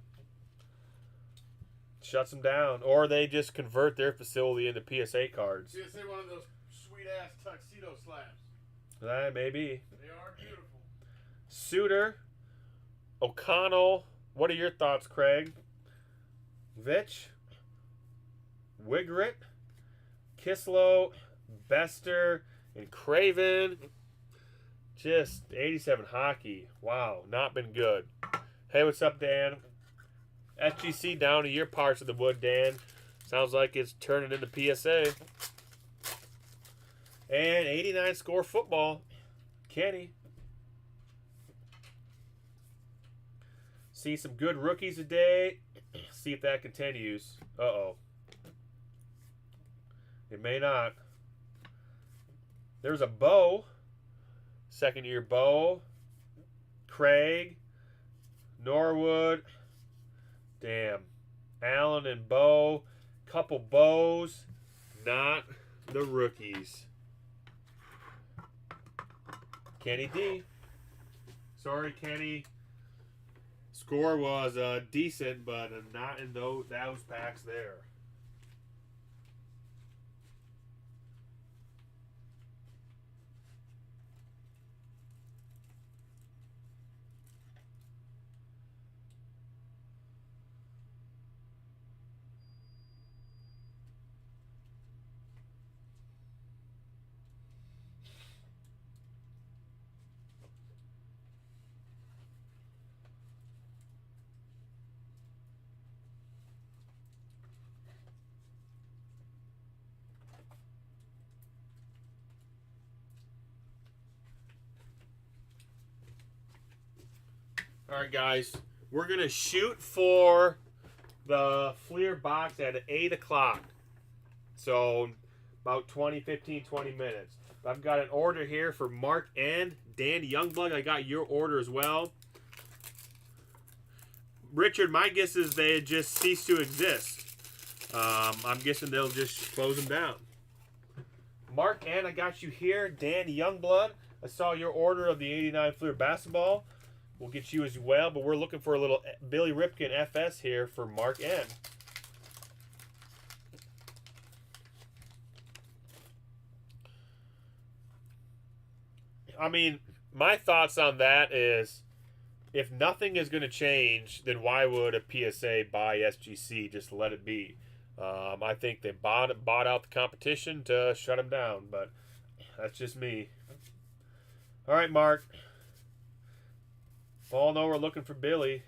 Shuts them down. Or they just convert their facility into PSA cards. PSA one of those sweet ass tuxedo slabs. Maybe. They are beautiful. Suter, O'Connell. What are your thoughts, Craig? Vitch, Wigrit, Kislow, Bester, and Craven. Just 87 hockey. Wow, not been good. Hey, what's up, Dan? SGC down to your parts of the wood, Dan. Sounds like it's turning into PSA. And 89 score football. Kenny. See some good rookies today. See if that continues. Uh-oh. It may not. There's a Bo. Second year Bo. Craig. Norwood. Damn. Allen and Bo. Couple Bows. Not the rookies. Kenny D. Sorry, Kenny. Score was decent, but not in those packs there. All right, guys. We're going to shoot for the Fleer box at 8 o'clock. So, about 20 minutes. I've got an order here for Mark and Dan Youngblood. I got your order as well. Richard, my guess is they just cease to exist. I'm guessing they'll just close them down. Mark and I got you here. Dan Youngblood. I saw your order of the 89 Fleer basketball. We'll get you as well, but we're looking for a little Billy Ripken FS here for Mark N. I mean, my thoughts on that is if nothing is going to change, then why would a PSA buy SGC? Just let it be. I think they bought out the competition to shut them down, but that's just me. All right, Mark. All know we're looking for Billy.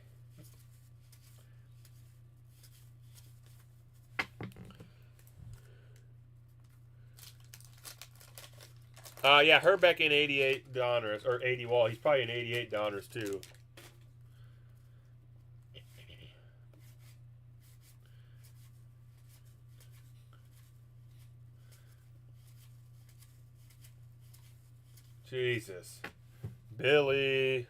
Yeah, Herbeck in 88 Donners, or 80 Wall. He's probably in 88 Donners too. Jesus. Billy.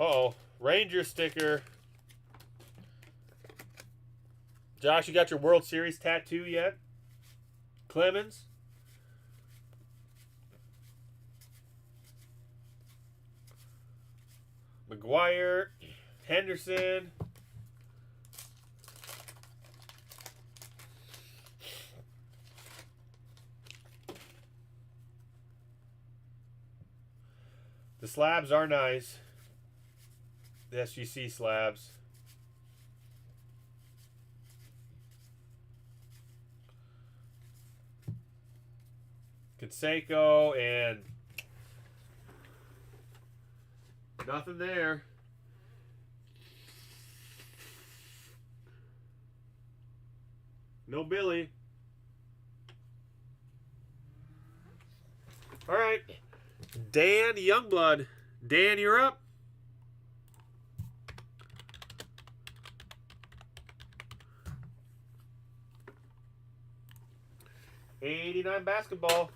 Uh-oh. Ranger sticker. Josh, you got your World Series tattoo yet? Clemens? McGuire. Henderson. The slabs are nice. The SGC slabs. Conseco and nothing there. No Billy. All right. Dan Youngblood. Dan, you're up. '89 basketball.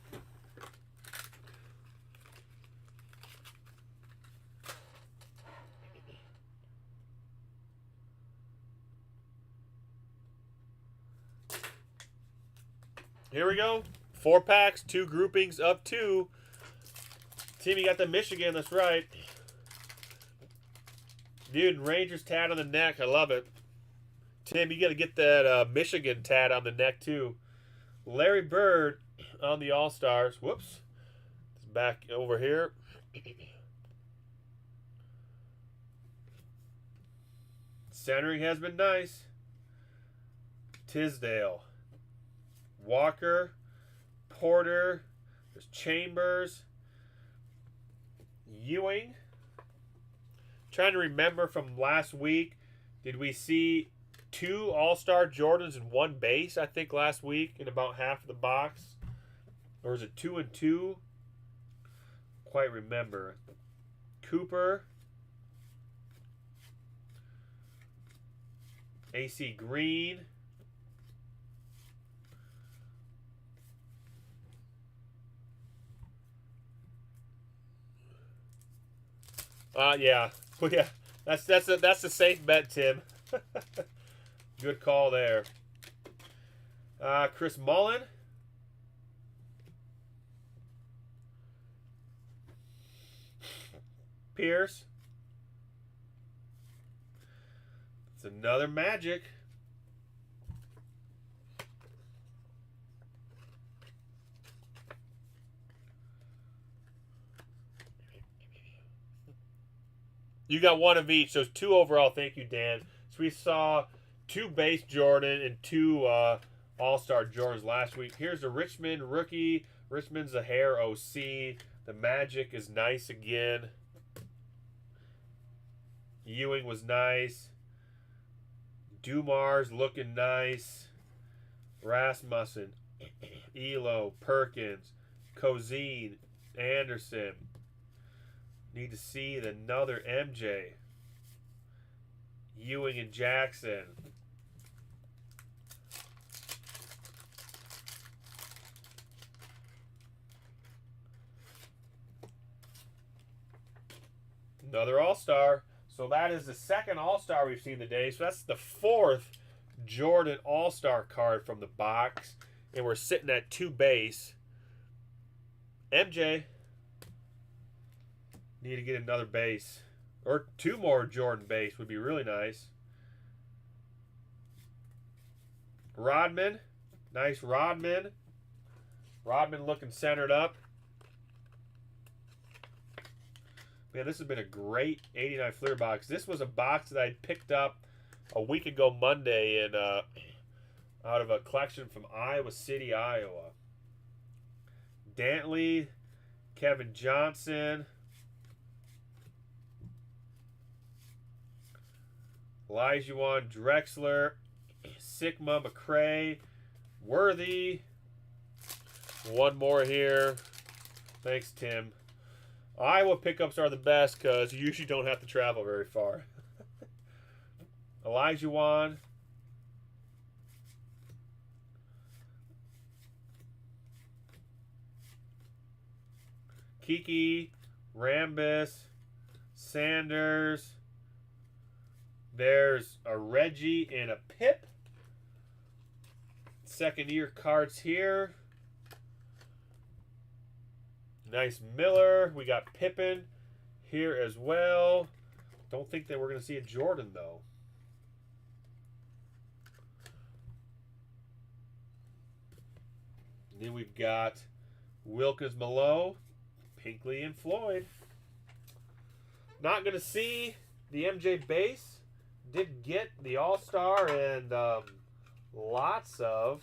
Here we go. 4 packs, 2 groupings of 2. Tim, you got the Michigan. That's right. Dude, Rangers tat on the neck. I love it. Tim, you got to get that Michigan tat on the neck, too. Larry Bird on the All-Stars. Whoops. It's back over here. Centering has been nice. Tisdale. Walker. Porter. There's Chambers. Ewing. Trying to remember from last week. Did we see 2 All-Star Jordans and 1 base, I think, last week in about half of the box? Or is it 2 and 2? Quite remember. Cooper. AC Green. Yeah. Well, yeah. That's a safe bet, Tim. Good call there. Chris Mullen. Pierce. It's another Magic. You got 1 of each, so it's 2 overall. Thank you, Dan. So we saw 2 base Jordan and 2 All-Star Jordans last week. Here's the Richmond rookie. Richmond's a hair OC. The Magic is nice again. Ewing was nice. Dumar's looking nice. Rasmussen. Elo. Perkins. Cozine. Anderson. Need to see another MJ. Ewing and Jackson. Another All-Star. So that is the second All-Star we've seen today. So that's the 4th Jordan All-Star card from the box. And we're sitting at 2 base. MJ. Need to get another base. Or 2 more Jordan base would be really nice. Rodman. Nice Rodman. Rodman looking centered up. Man, this has been a great 89 Fleer box. This was a box that I picked up a week ago Monday in out of a collection from Iowa City, Iowa. Dantley, Kevin Johnson, Elijah Drexler, Sigma McCray, Worthy. 1 more here. Thanks, Tim. Iowa pickups are the best because you usually don't have to travel very far. Elijah Wan. Kiki. Rambus. Sanders. There's a Reggie and a Pip. Second year cards here. Nice Miller. We got Pippen here as well. Don't think that we're going to see a Jordan, though. And then we've got Wilkins Malone, Pinkley, and Floyd. Not going to see the MJ base. Did get the All-Star and lots of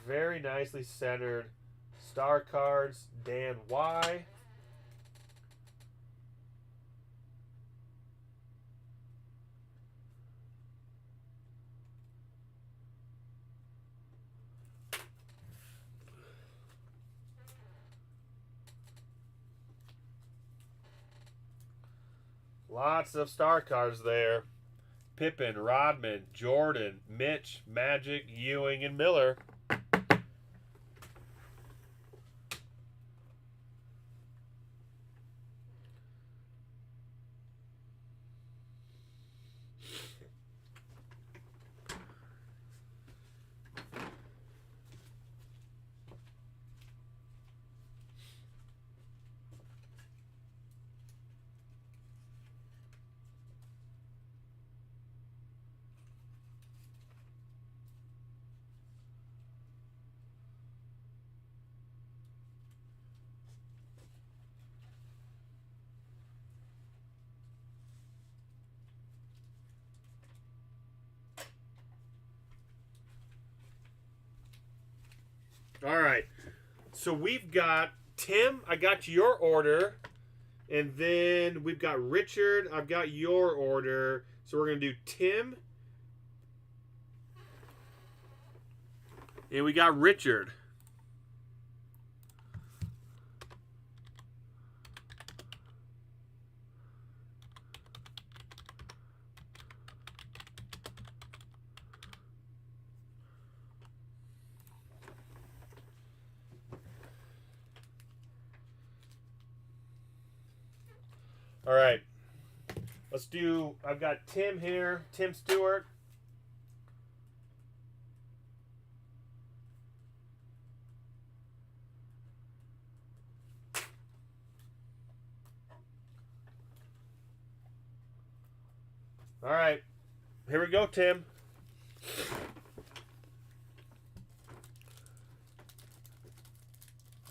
very nicely centered star cards. Dan Y. Lots of star cards there. Pippen, Rodman, Jordan, Mitch, Magic, Ewing, and Miller. All right. So we've got Tim. I got your order. And then we've got Richard. I've got your order. So we're going to do Tim. And we got Richard. All right. Let's do, I've got Tim here, Tim Stewart. All right. Here we go, Tim.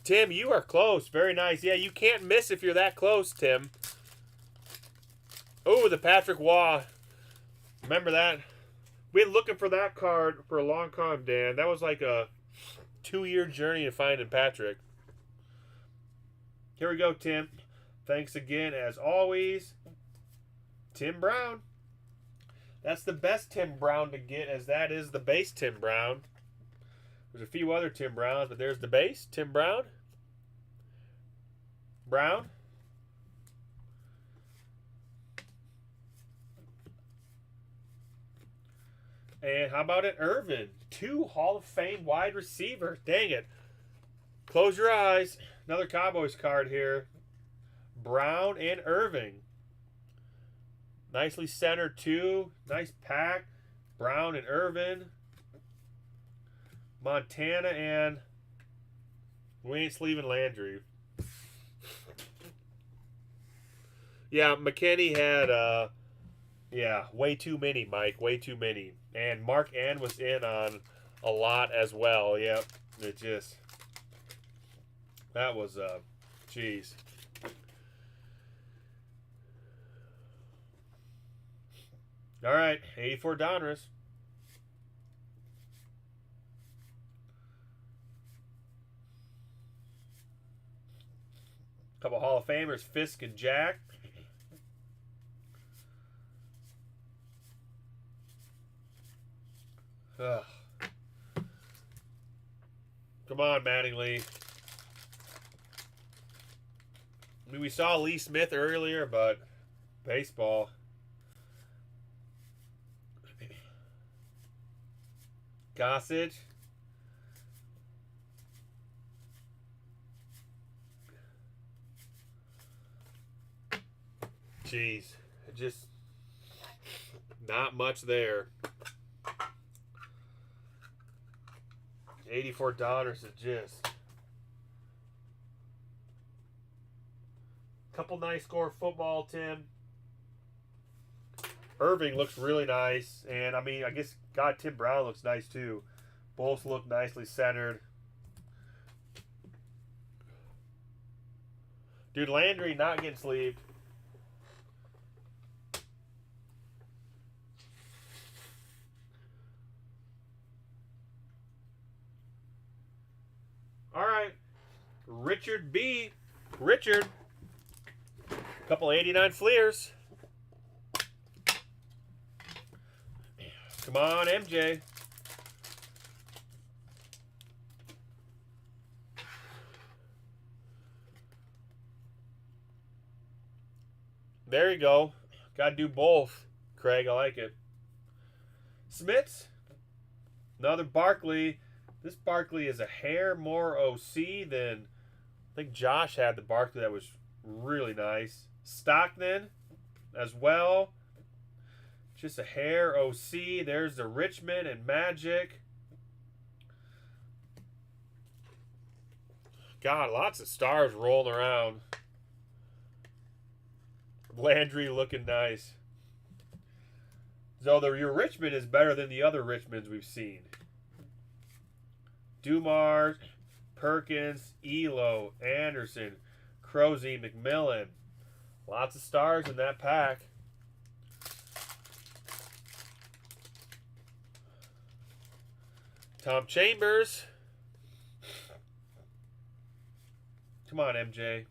Tim, you are close. Very nice. Yeah, you can't miss if you're that close, Tim. Oh, the Patrick Waugh. Remember that? We've been looking for that card for a long time, Dan. That was like a 2-year journey to finding Patrick. Here we go, Tim. Thanks again, as always. Tim Brown. That's the best Tim Brown to get, as that is the base Tim Brown. There's a few other Tim Browns, but there's the base, Tim Brown. Brown. And how about it, Irvin? 2 Hall of Fame wide receivers. Dang it. Close your eyes. Another Cowboys card here. Brown and Irving. Nicely centered, too. Nice pack. Brown and Irvin. Montana and we ain't sleeving Landry. Yeah, McKinney had, yeah, way too many, Mike. Way too many. And Mark Ann was in on a lot as well. Yep. It just, that was, jeez. All right, 84 Donruss. Couple Hall of Famers, Fisk and Jack. Ugh. Come on, Mattingly. I mean, we saw Lee Smith earlier, but baseball. Gossage. Jeez, just not much there. 84 Donruss is just couple nice score football, Tim. Irving looks really nice, and I mean, I guess God, Tim Brown looks nice too. Both look nicely centered. Dude, Landry not getting sleeved. All right, Richard B. Richard. Couple 89 Fleers. Come on, MJ. There you go. Got to do both, Craig. I like it. Smits. Another Barkley. This Barkley is a hair more OC than I think Josh had the Barkley that was really nice. Stockton as well. Just a hair OC. There's the Richmond and Magic. God, lots of stars rolling around. Landry looking nice. So your Richmond is better than the other Richmonds we've seen. Dumars, Perkins, Elo, Anderson, Crozy, McMillan. Lots of stars in that pack. Tom Chambers. Come on, MJ.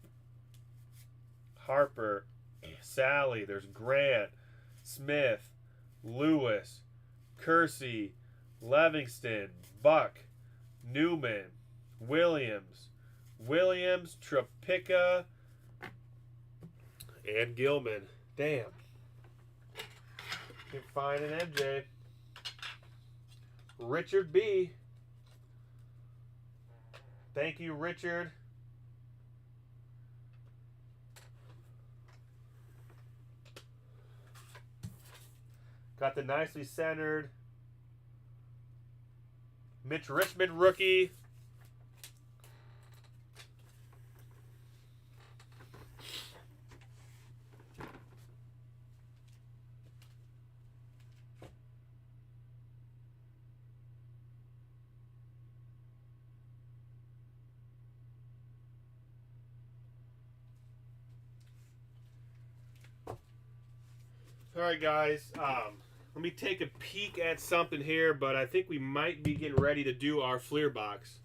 Harper, Sally, there's Grant, Smith, Lewis, Kersey, Livingston, Buck, Newman, Williams, Trapica, and Gilman. Damn. Can't find an MJ. Richard B. Thank you, Richard. Got the nicely centered Mitch Richmond rookie. All right, guys. Let me take a peek at something here, but I think we might be getting ready to do our Fleer box.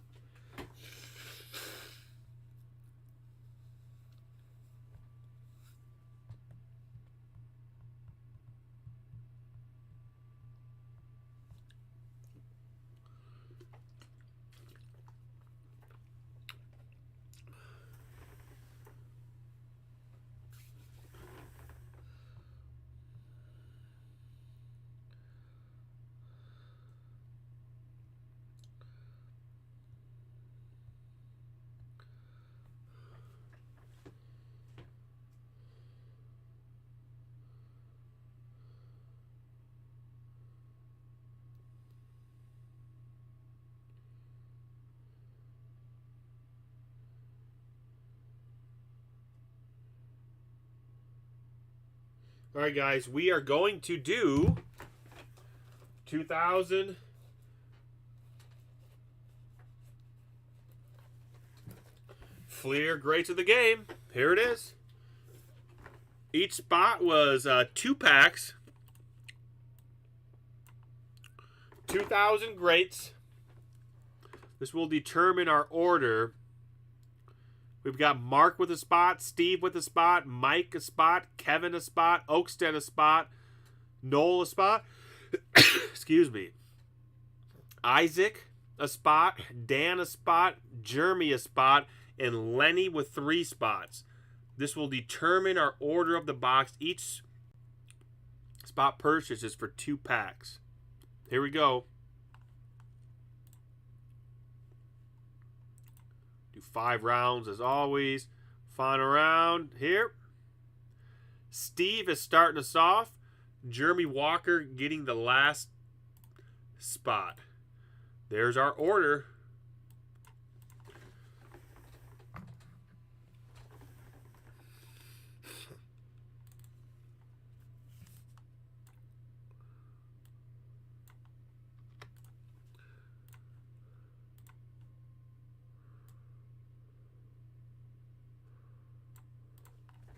All right, guys, we are going to do 2000 Fleer Greats of the Game. Here it is. Each spot was 2 packs. 2000 Greats. This will determine our order. We've got Mark with a spot, Steve with a spot, Mike a spot, Kevin a spot, Oakstead a spot, Noel a spot. Excuse me. Isaac a spot, Dan a spot, Jeremy a spot, and Lenny with 3 spots. This will determine our order of the box. Each spot purchase is for 2 packs. Here we go. Do 5 rounds as always. Final round here. Steve is starting us off. Jeremy Walker getting the last spot. There's our order.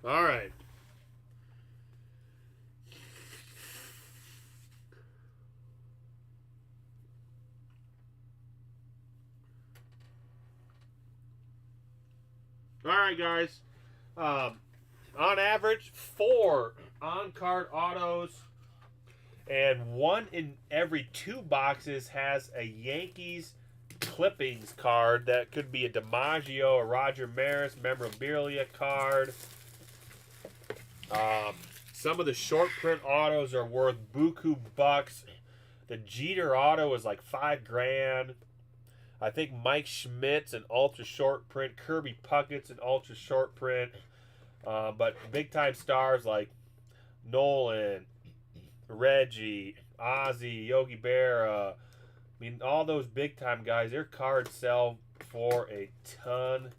All right. All right, guys. On average, 4 on-card autos, and 1 in every 2 boxes has a Yankees clippings card. That could be a DiMaggio, a Roger Maris memorabilia card. Some of the short print autos are worth buku bucks. The Jeter auto is like $5,000. I think Mike Schmidt's an ultra short print. Kirby Puckett's an ultra short print. But big time stars like Nolan, Reggie, Ozzy, Yogi Berra. I mean, all those big time guys, their cards sell for a ton.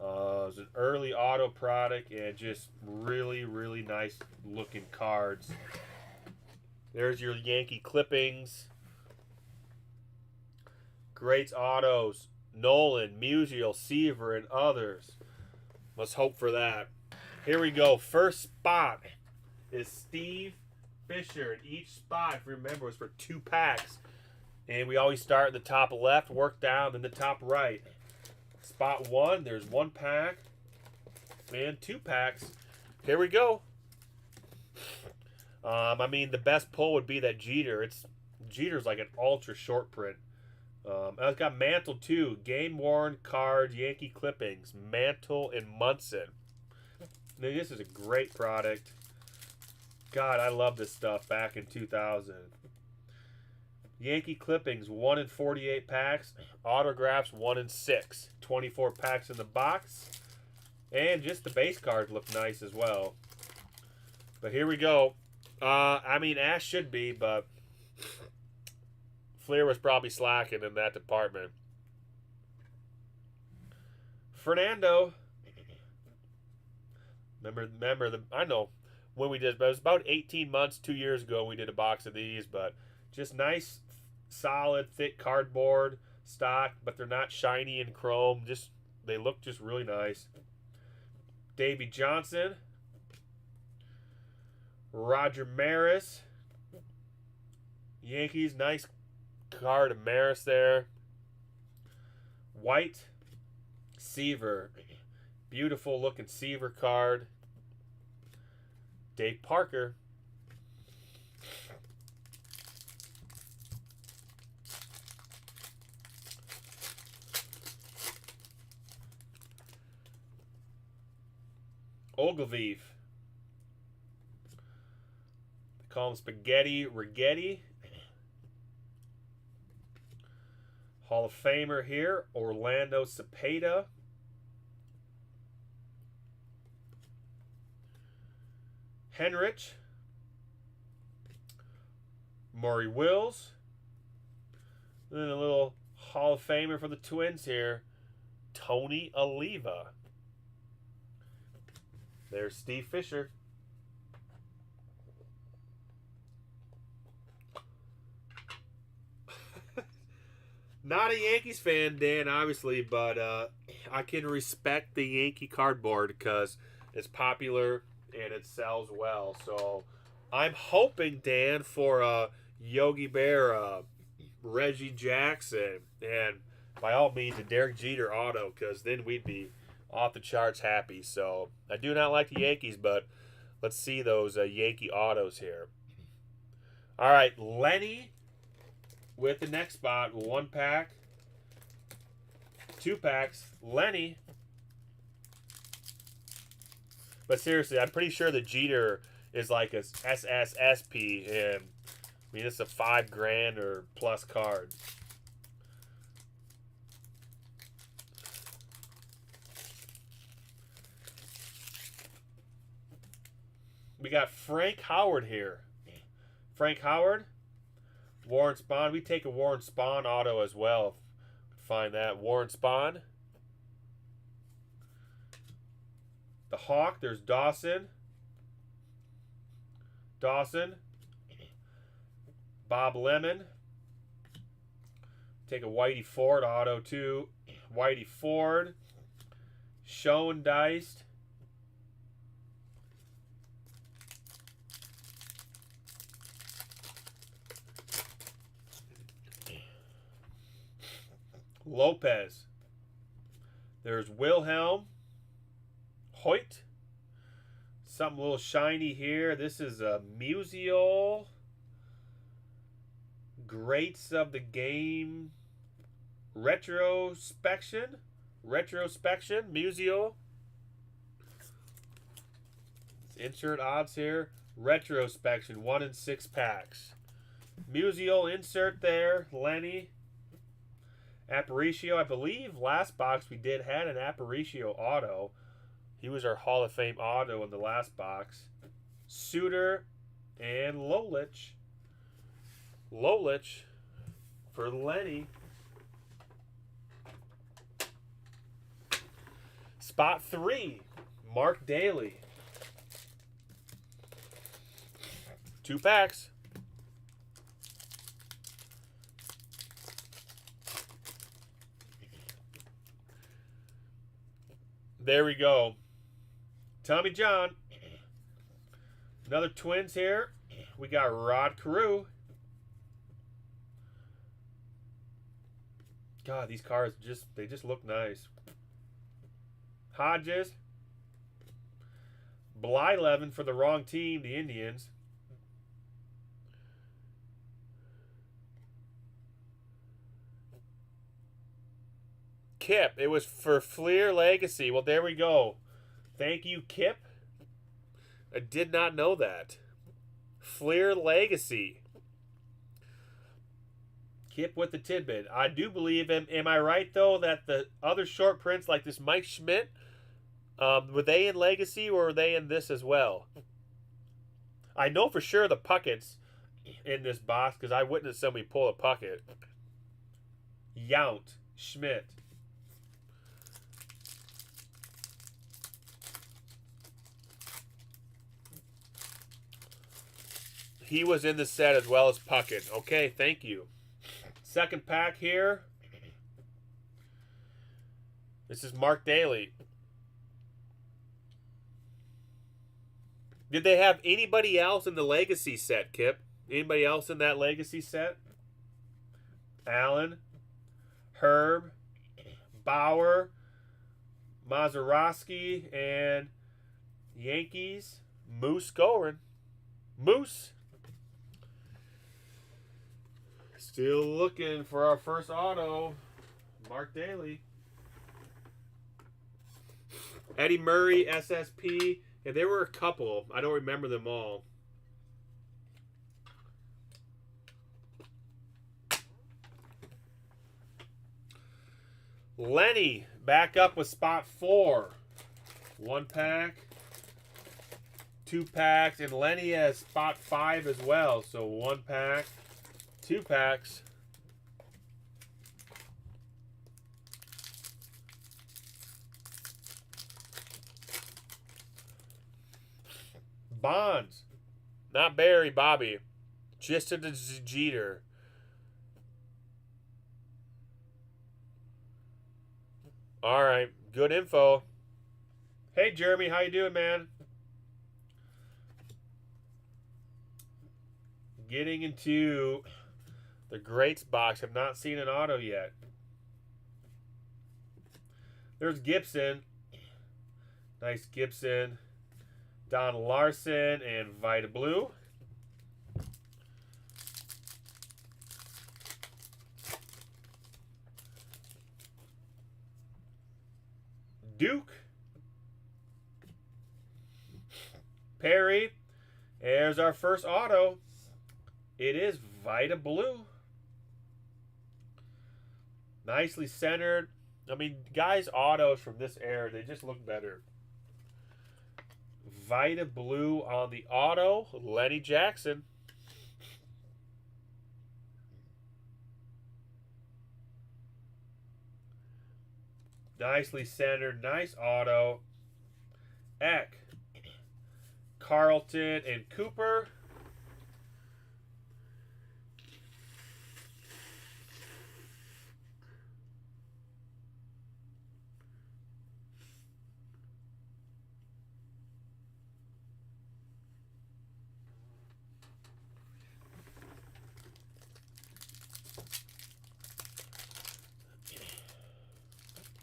It's an early auto product and just really, really nice looking cards. There's your Yankee clippings. Greats autos. Nolan, Musial, Seaver, and others. Let's hope for that. Here we go. First spot is Steve Fisher. And each spot, if you remember, was for 2 packs. And we always start at the top left, work down, then the top right. Spot 1, there's 1 pack and 2 packs. Here we go. I mean, the best pull would be that Jeter's like an ultra short print. I've got Mantle too. Game worn card, Yankee clippings, Mantle and Munson. Now, this is a great product. God, I love this stuff back in 2000. Yankee clippings, 1 in 48 packs. Autographs, 1 in 6. 24 packs in the box. And just the base cards look nice as well. But here we go. I mean, Ash should be, but Fleer was probably slacking in that department. Fernando. Remember I know when we did, but it was about 18 months, 2 years ago we did a box of these, but just nice, solid, thick cardboard stock, but they're not shiny and chrome. Just they look just really nice. Davey Johnson. Roger Maris. Yankees, nice card of Maris there. White. Seaver. Beautiful looking Seaver card. Dave Parker. Ogilvie. They call him Spaghetti Rigetti. Hall of Famer here, Orlando Cepeda. Henrich. Maury Wills. And then a little Hall of Famer for the Twins here, Tony Oliva. There's Steve Fisher. Not a Yankees fan, Dan, obviously, but I can respect the Yankee cardboard because it's popular and it sells well. So I'm hoping, Dan, for Yogi Berra, Reggie Jackson, and by all means a Derek Jeter auto, because then we'd be off the charts happy. So I do not like the Yankees, but let's see those Yankee autos here. All right, Lenny with the next spot. 1 pack, 2 packs. Lenny. But seriously, I'm pretty sure the Jeter is like a SSSP, and I mean, it's a $5,000 or plus card. We got Frank Howard here. Frank Howard, Warren Spahn. We take a Warren Spahn auto as well. Find that. Warren Spahn. The Hawk, there's Dawson. Bob Lemon. Take a Whitey Ford auto too. Whitey Ford. Schoen Diced. Lopez. There's Wilhelm. Hoyt. Something a little shiny here. This is a Musial. Greats of the Game. Retrospection. Musial. Insert odds here. Retrospection. 1 in 6 packs. Musial insert there. Lenny. Aparicio, I believe last box we did had an Aparicio auto. He was our Hall of Fame auto in the last box. Suter and Lolich. Lolich for Lenny. Spot 3, Mark Daly. 2 packs. There we go. Tommy John. Another Twins here. We got Rod Carew. God, these cards they just look nice. Hodges. Blyleven for the wrong team, the Indians. Kip. It was for Fleer Legacy. Well, there we go. Thank you, Kip. I did not know that. Fleer Legacy. Kip with the tidbit. I do believe, am I right, though, that the other short prints, like this Mike Schmidt, were they in Legacy or were they in this as well? I know for sure the Puckett's in this box because I witnessed somebody pull a Puckett. Yount. Schmidt. He was in the set as well as Puckett. Okay, thank you. Second pack here. This is Mark Daly. Did they have anybody else in the Legacy set, Kip? Anybody else in that Legacy set? Allen, Herb, Bauer, Mazeroski, and Yankees. Moose Gorin. Moose. Still looking for our first auto. Mark Daly. Eddie Murray, SSP. Yeah, there were a couple. I don't remember them all. Lenny back up with spot 4. 1 pack, 2 packs, and Lenny has spot 5 as well. So 1 pack, 2 packs. Bonds. Not Barry, Bobby. Just a Jeter. All right. Good info. Hey, Jeremy. How you doing, man? Getting into the Greats box. Have not seen an auto yet. There's Gibson. Nice Gibson. Don Larson and Vita Blue. Duke. Perry. There's our first auto. It is Vita Blue. Nicely centered. I mean, guys' autos from this era, they just look better. Vita Blue on the auto. Lenny Jackson. Nicely centered. Nice auto. Eck. Carlton and Cooper.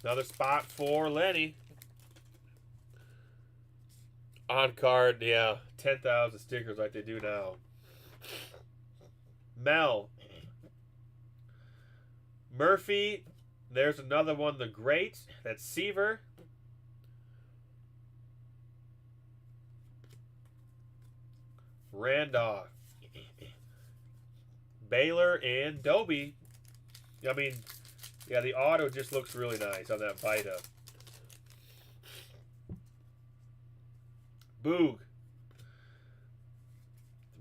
Another spot for Lenny. On card, yeah. 10,000 stickers like they do now. Mel. Murphy. There's another one, the Great. That's Seaver. Randolph. Baylor and Doby. I mean, yeah, the auto just looks really nice on that Vita. Boog.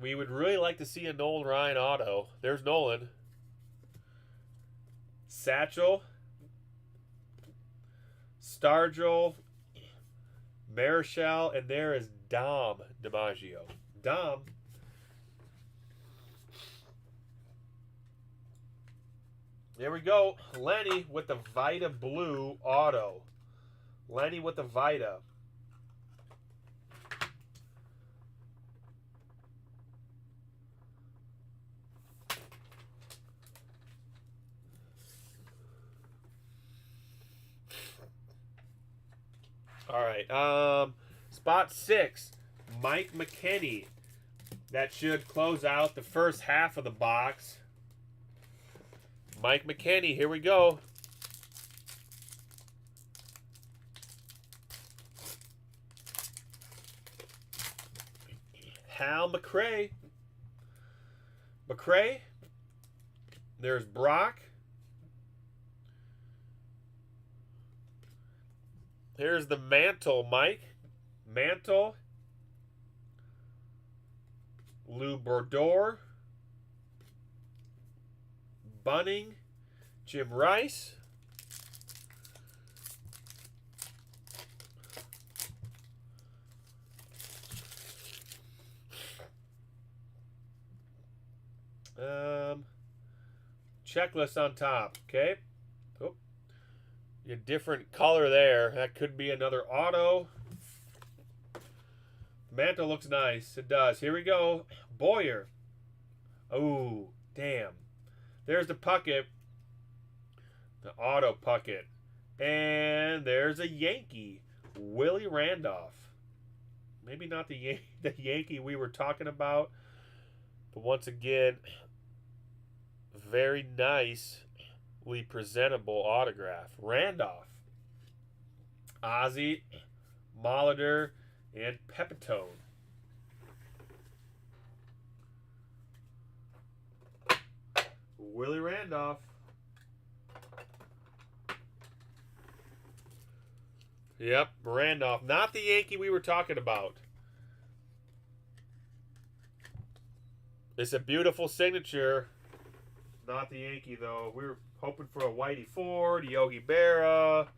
We would really like to see a Nolan Ryan auto. There's Nolan. Satchel. Stargell. Marichal. And there is Dom DiMaggio. Dom. There we go. Lenny with the Vita Blue auto. Lenny with the Vita. All right. Spot 6, Mike McKinney. That should close out the first half of the box. Mike McKinney, here we go. Hal McRae. McRae. There's Brock. Here's the Mantle, Mike. Mantle. Lou Bordor. Bunning. Jim Rice. Checklist on top, okay? Oh, a different color there. That could be another auto. Mantle looks nice. It does. Here we go. Boyer. Oh, damn. There's the Puckett. The auto Puckett. And there's a Yankee. Willie Randolph. Maybe not the Yankee we were talking about. But once again, very nicely presentable autograph. Randolph. Ozzie. Molitor. And Pepitone. Willie Randolph. Yep, Randolph. Not the Yankee we were talking about. It's a beautiful signature. Not the Yankee, though. We were hoping for a Whitey Ford, Yogi Berra,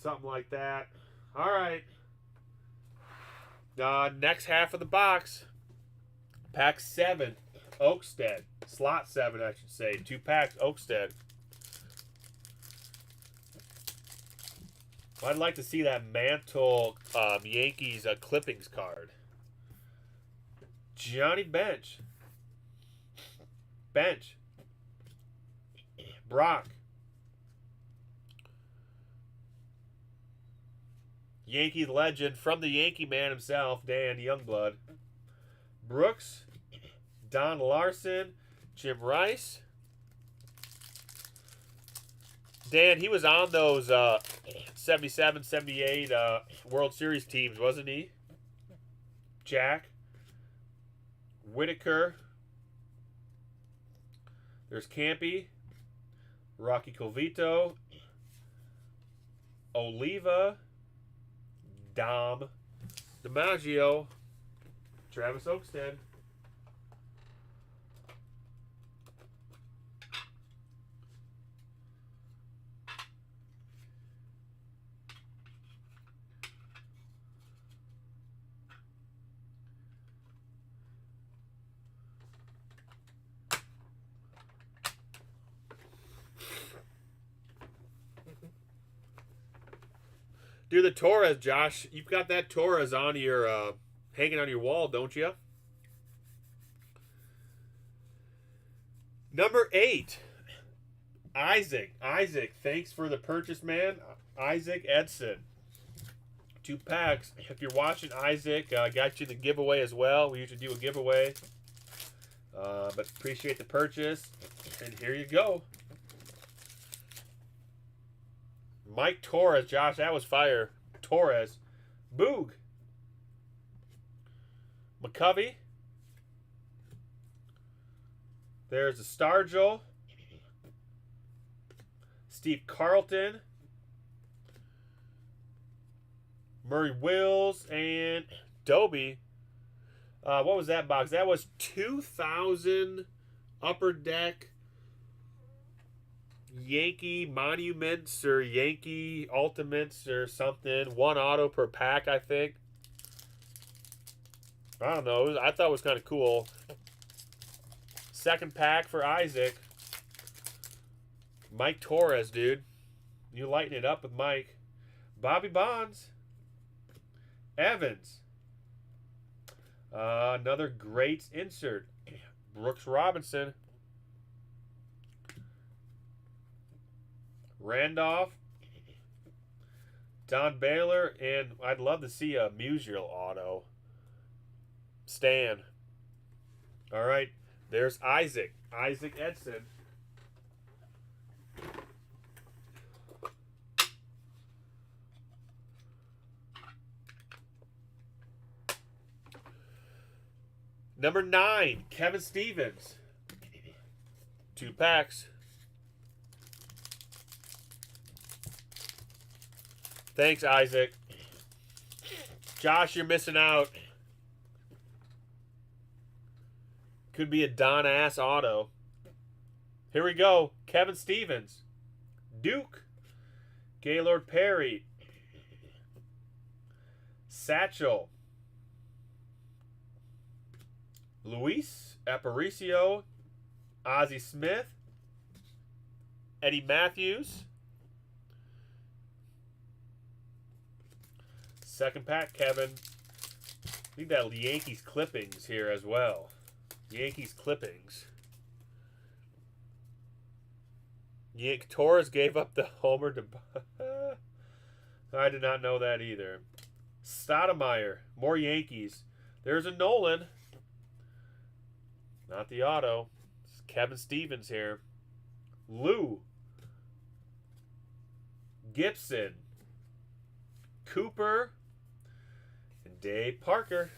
something like that. All right. Next half of the box. Pack 7, Oakstead. Slot 7, I should say. 2 packs, Oakstead. I'd like to see that Mantle Yankees clippings card. Johnny Bench. Bench. Brock. Yankee legend from the Yankee man himself, Dan Youngblood. Brooks. Don Larson. Jim Rice. Dan, he was on those 77, 78 World Series teams, wasn't he? Jack. Whitaker. There's Campy. Rocky Covito. Oliva. Dom. DiMaggio. Travis Oakstead. Do the Torres, Josh. You've got that Torres on your hanging on your wall, don't you? Number 8, Isaac. Isaac, thanks for the purchase, man. Isaac Edson. 2 packs. If you're watching, Isaac, got you the giveaway as well. We usually do a giveaway. But appreciate the purchase. And here you go. Mike Torres, Josh, that was fire. Torres. Boog. McCovey. There's a Stargell. Steve Carlton. Murray Wills and Doby. What was that box? That was 2000 Upper Deck Yankee Monuments or Yankee Ultimates or something. 1 auto per pack, I think. I don't know. I thought it was kind of cool. 2nd pack for Isaac. Mike Torres, dude. You lighten it up with Mike. Bobby Bonds. Evans. Another great insert. Brooks Robinson. Randolph. Don Baylor, and I'd love to see a Musial auto. Stan. All right, there's Isaac. Isaac Edson. Number 9, Kevin Stevens. 2 packs. Thanks, Isaac. Josh, you're missing out. Could be a Don Ass auto. Here we go. Kevin Stevens. Duke. Gaylord Perry. Satchel. Luis Aparicio. Ozzie Smith. Eddie Matthews. Second pack, Kevin. I think that Yankees clippings here as well. Yankees clippings. Torres gave up the homer to... I did not know that either. Stoudemire. More Yankees. There's a Nolan. Not the auto. It's Kevin Stevens here. Lou. Gibson. Cooper. And Dave Parker.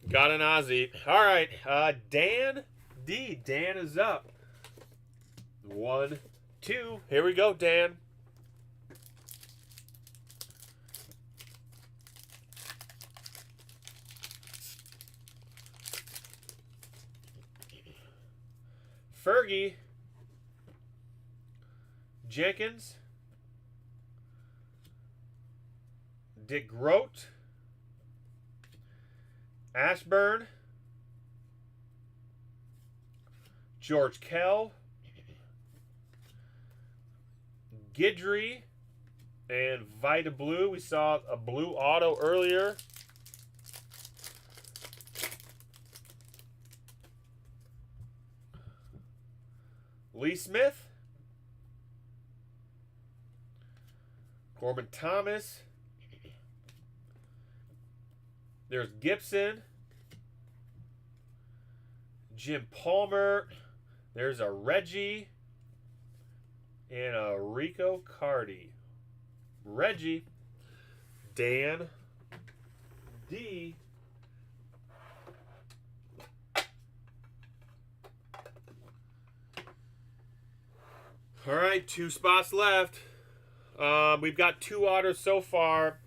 Got an Ozzy. All right, Dan D. Dan is up. 1, 2. Here we go, Dan. Fergie. Jenkins. Dick Grote. Ashburn. George Kell. Guidry. And Vita Blue. We saw a blue auto earlier. Lee Smith. Corbin Thomas. There's Gibson. Jim Palmer. There's a Reggie. And a Rico Cardi. Reggie. Dan. D. All right, 2 spots left. We've got 2 autos so far.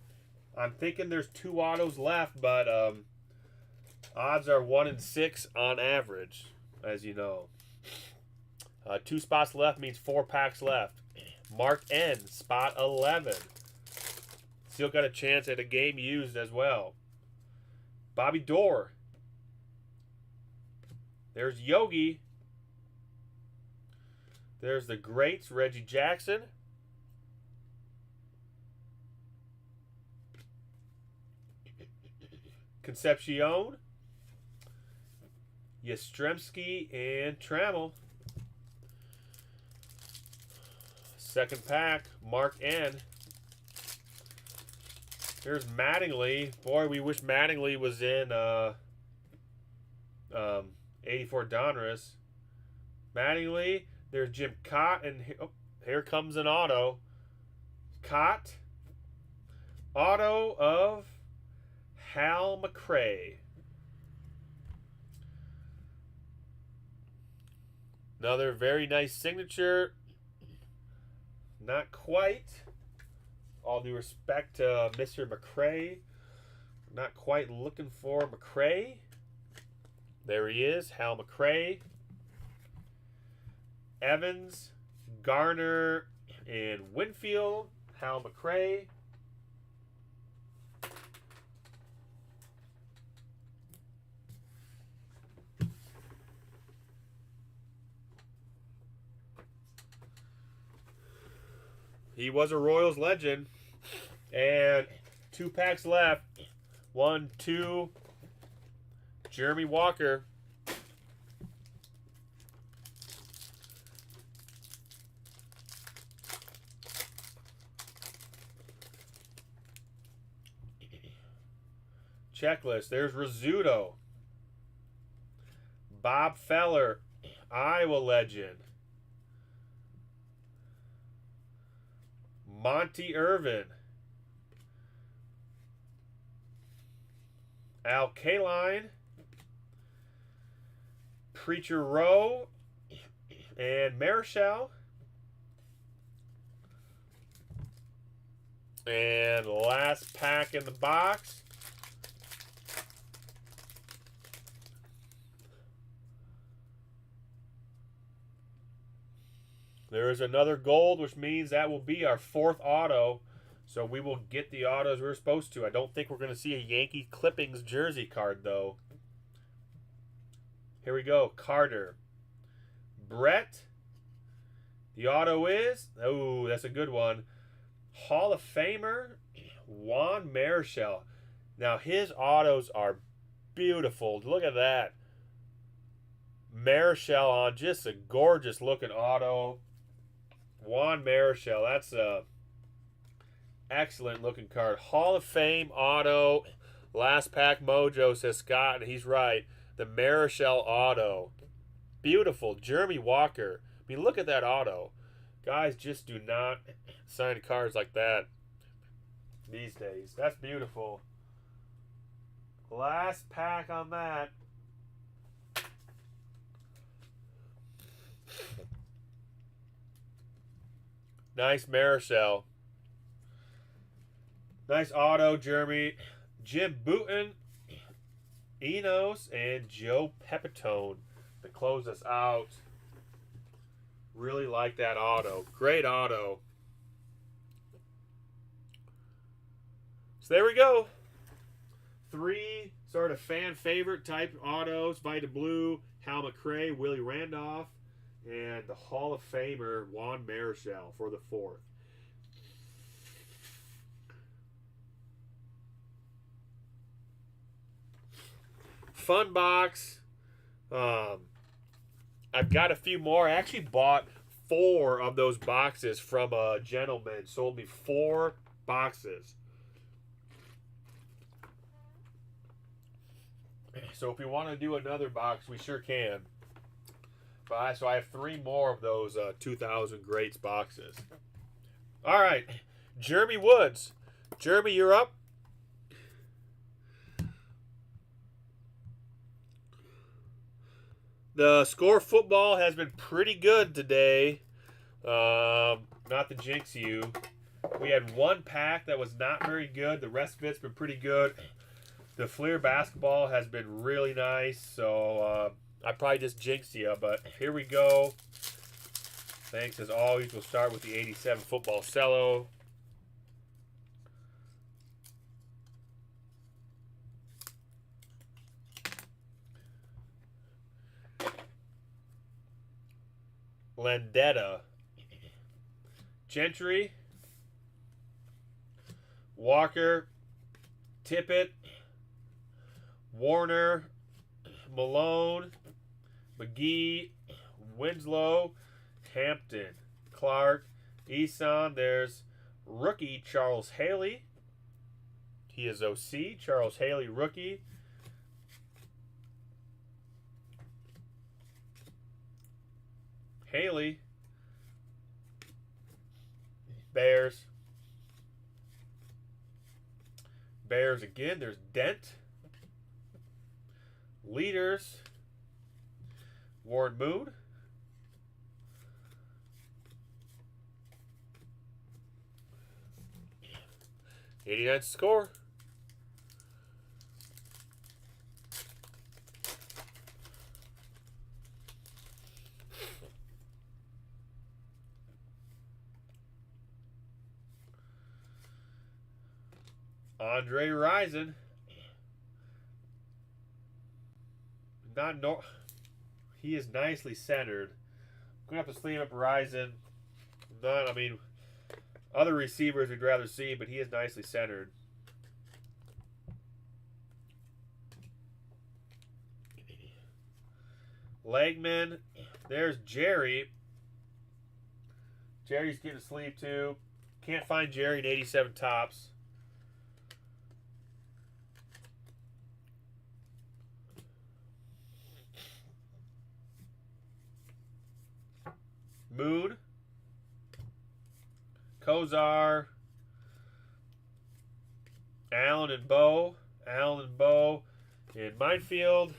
I'm thinking there's 2 autos left, but odds are 1 in 6 on average, as you know. 2 spots left means 4 packs left. Mark N, spot 11. Still got a chance at a game used as well. Bobby Dorr. There's Yogi. There's the greats, Reggie Jackson. Concepcion, Yastrzemski, and Trammell. Second pack, Mark N. There's Mattingly. Boy, we wish Mattingly was in 84 Donruss. Mattingly. There's Jim Cott, and here comes an auto. Cott. Auto of Hal McRae. Another very nice signature. Not quite All due respect to Mr. McCray. Not quite looking for McCray. There he is, Hal McCray. Evans, Garner, and Winfield. Hal McCray. He was a Royals legend. And 2 packs left. 1, 2. Jeremy Walker. Checklist. There's Rizzuto. Bob Feller. Iowa legend. Monty Irvin. Al Kaline. Preacher Rowe. And Marichal. And last pack in the box. There is another gold, which means that will be our 4th auto. So we will get the autos we're supposed to. I don't think we're going to see a Yankee Clippings jersey card, though. Here we go. Carter. Brett. The auto is... Oh, that's a good one. Hall of Famer. Juan Marichal. Now, his autos are beautiful. Look at that. Marichal on just a gorgeous looking auto. Juan Marichal, that's a excellent looking card. Hall of Fame auto. Last pack mojo, says Scott, and he's right. The Marichal auto. Beautiful. Jeremy Walker. I mean, look at that auto. Guys just do not sign cards like that these days. That's beautiful. Last pack on that. Nice Marichal. Nice auto, Jeremy. Jim Bouton, Enos, and Joe Pepitone to close us out. Really like that auto. Great auto. So there we go. 3 sort of fan favorite type autos. Vita Blue, Hal McCray, Willie Randolph, and the Hall of Famer Juan Marichal for the 4th. Fun box. I've got a few more. I actually bought 4 of those boxes from a gentleman. Sold me 4 boxes. So if we want to do another box, we sure can. So I have 3 more of those 2000 Greats boxes. All right. Jeremy Woods. Jeremy, you're up. The Score Football has been pretty good today. Not to jinx you. We had 1 pack that was not very good. The rest of it's been pretty good. The Fleer Basketball has been really nice. So I probably just jinxed you. But here we go. Thanks as always. We'll start with the 87 Football Cello. Landetta, Gentry, Walker, Tippett, Warner, Malone, McGee, Winslow, Hampton, Clark, Eason. There's rookie Charles Haley. He is OC. Charles Haley, rookie. Haley. Bears. Bears again. There's Dent. Leaders. Warren Moon. 89 score. Andre Rison. He is nicely centered. I'm going to have to sleeve up Rison. I mean, other receivers we'd rather see, but he is nicely centered. Legman. There's Jerry. Jerry's getting a sleeve too. Can't find Jerry in 87 tops. Moon. Kozar. Allen and Bo. Allen and Bo. In Minefield.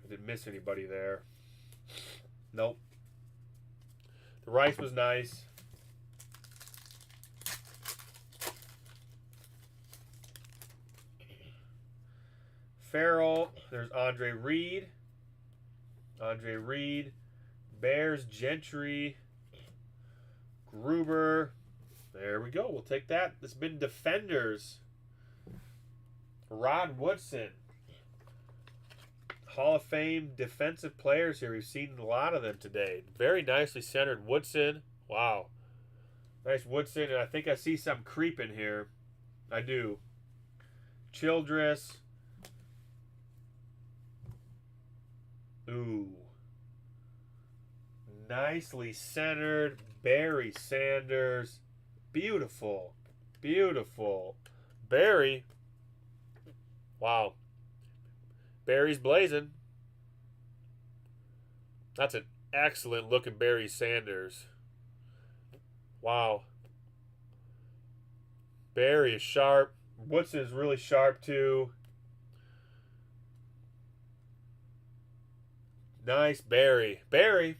Didn't miss anybody there. Nope. The Rice was nice. Farrell. There's Andre Reed. Andre Reed. Bears, Gentry. Gruber. There we go. We'll take that. It's been Defenders. Rod Woodson. Hall of Fame defensive players here. We've seen a lot of them today. Very nicely centered. Woodson. Wow. Nice Woodson. And I think I see some creeping here. I do. Childress. Ooh. Nicely centered. Barry Sanders. Beautiful. Beautiful. Barry. Wow. Barry's blazing. That's an excellent looking Barry Sanders. Wow. Barry is sharp. Woodson is really sharp too. Nice Barry. Barry.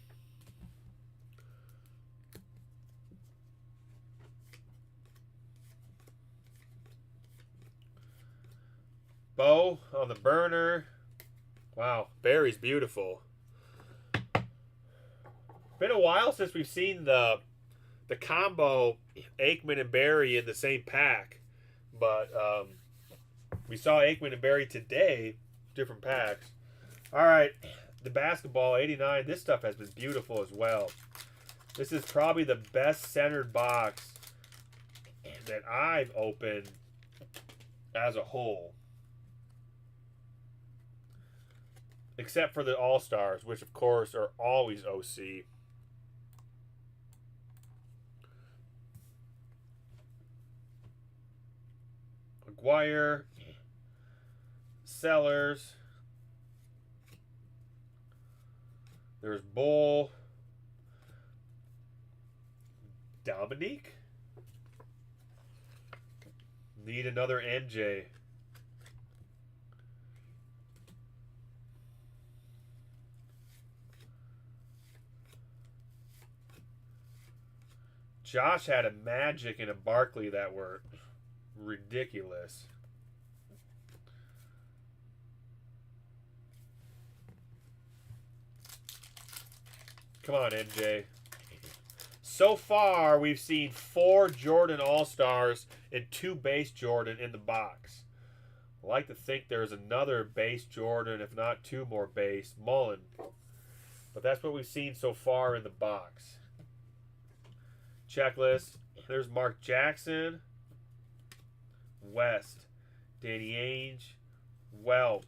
Bo on the burner. Wow, Barry's beautiful. Been a while since we've seen the combo Aikman and Barry in the same pack, but we saw Aikman and Barry today, different packs. All right, the basketball 89. This stuff has been beautiful as well. This is probably the best centered box that I've opened as a whole. Except for the All-Stars, which of course are always OC. McGuire. Sellers. There's Bull. Dominique. Need another MJ. Josh had a Magic and a Barkley that were ridiculous. Come on, MJ. So far, we've seen 4 Jordan All-Stars and 2 base Jordan in the box. I like to think there's another base Jordan, if not 2 more base. Mullen. But that's what we've seen so far in the box. Checklist. There's Mark Jackson. West. Danny Ainge. Welp.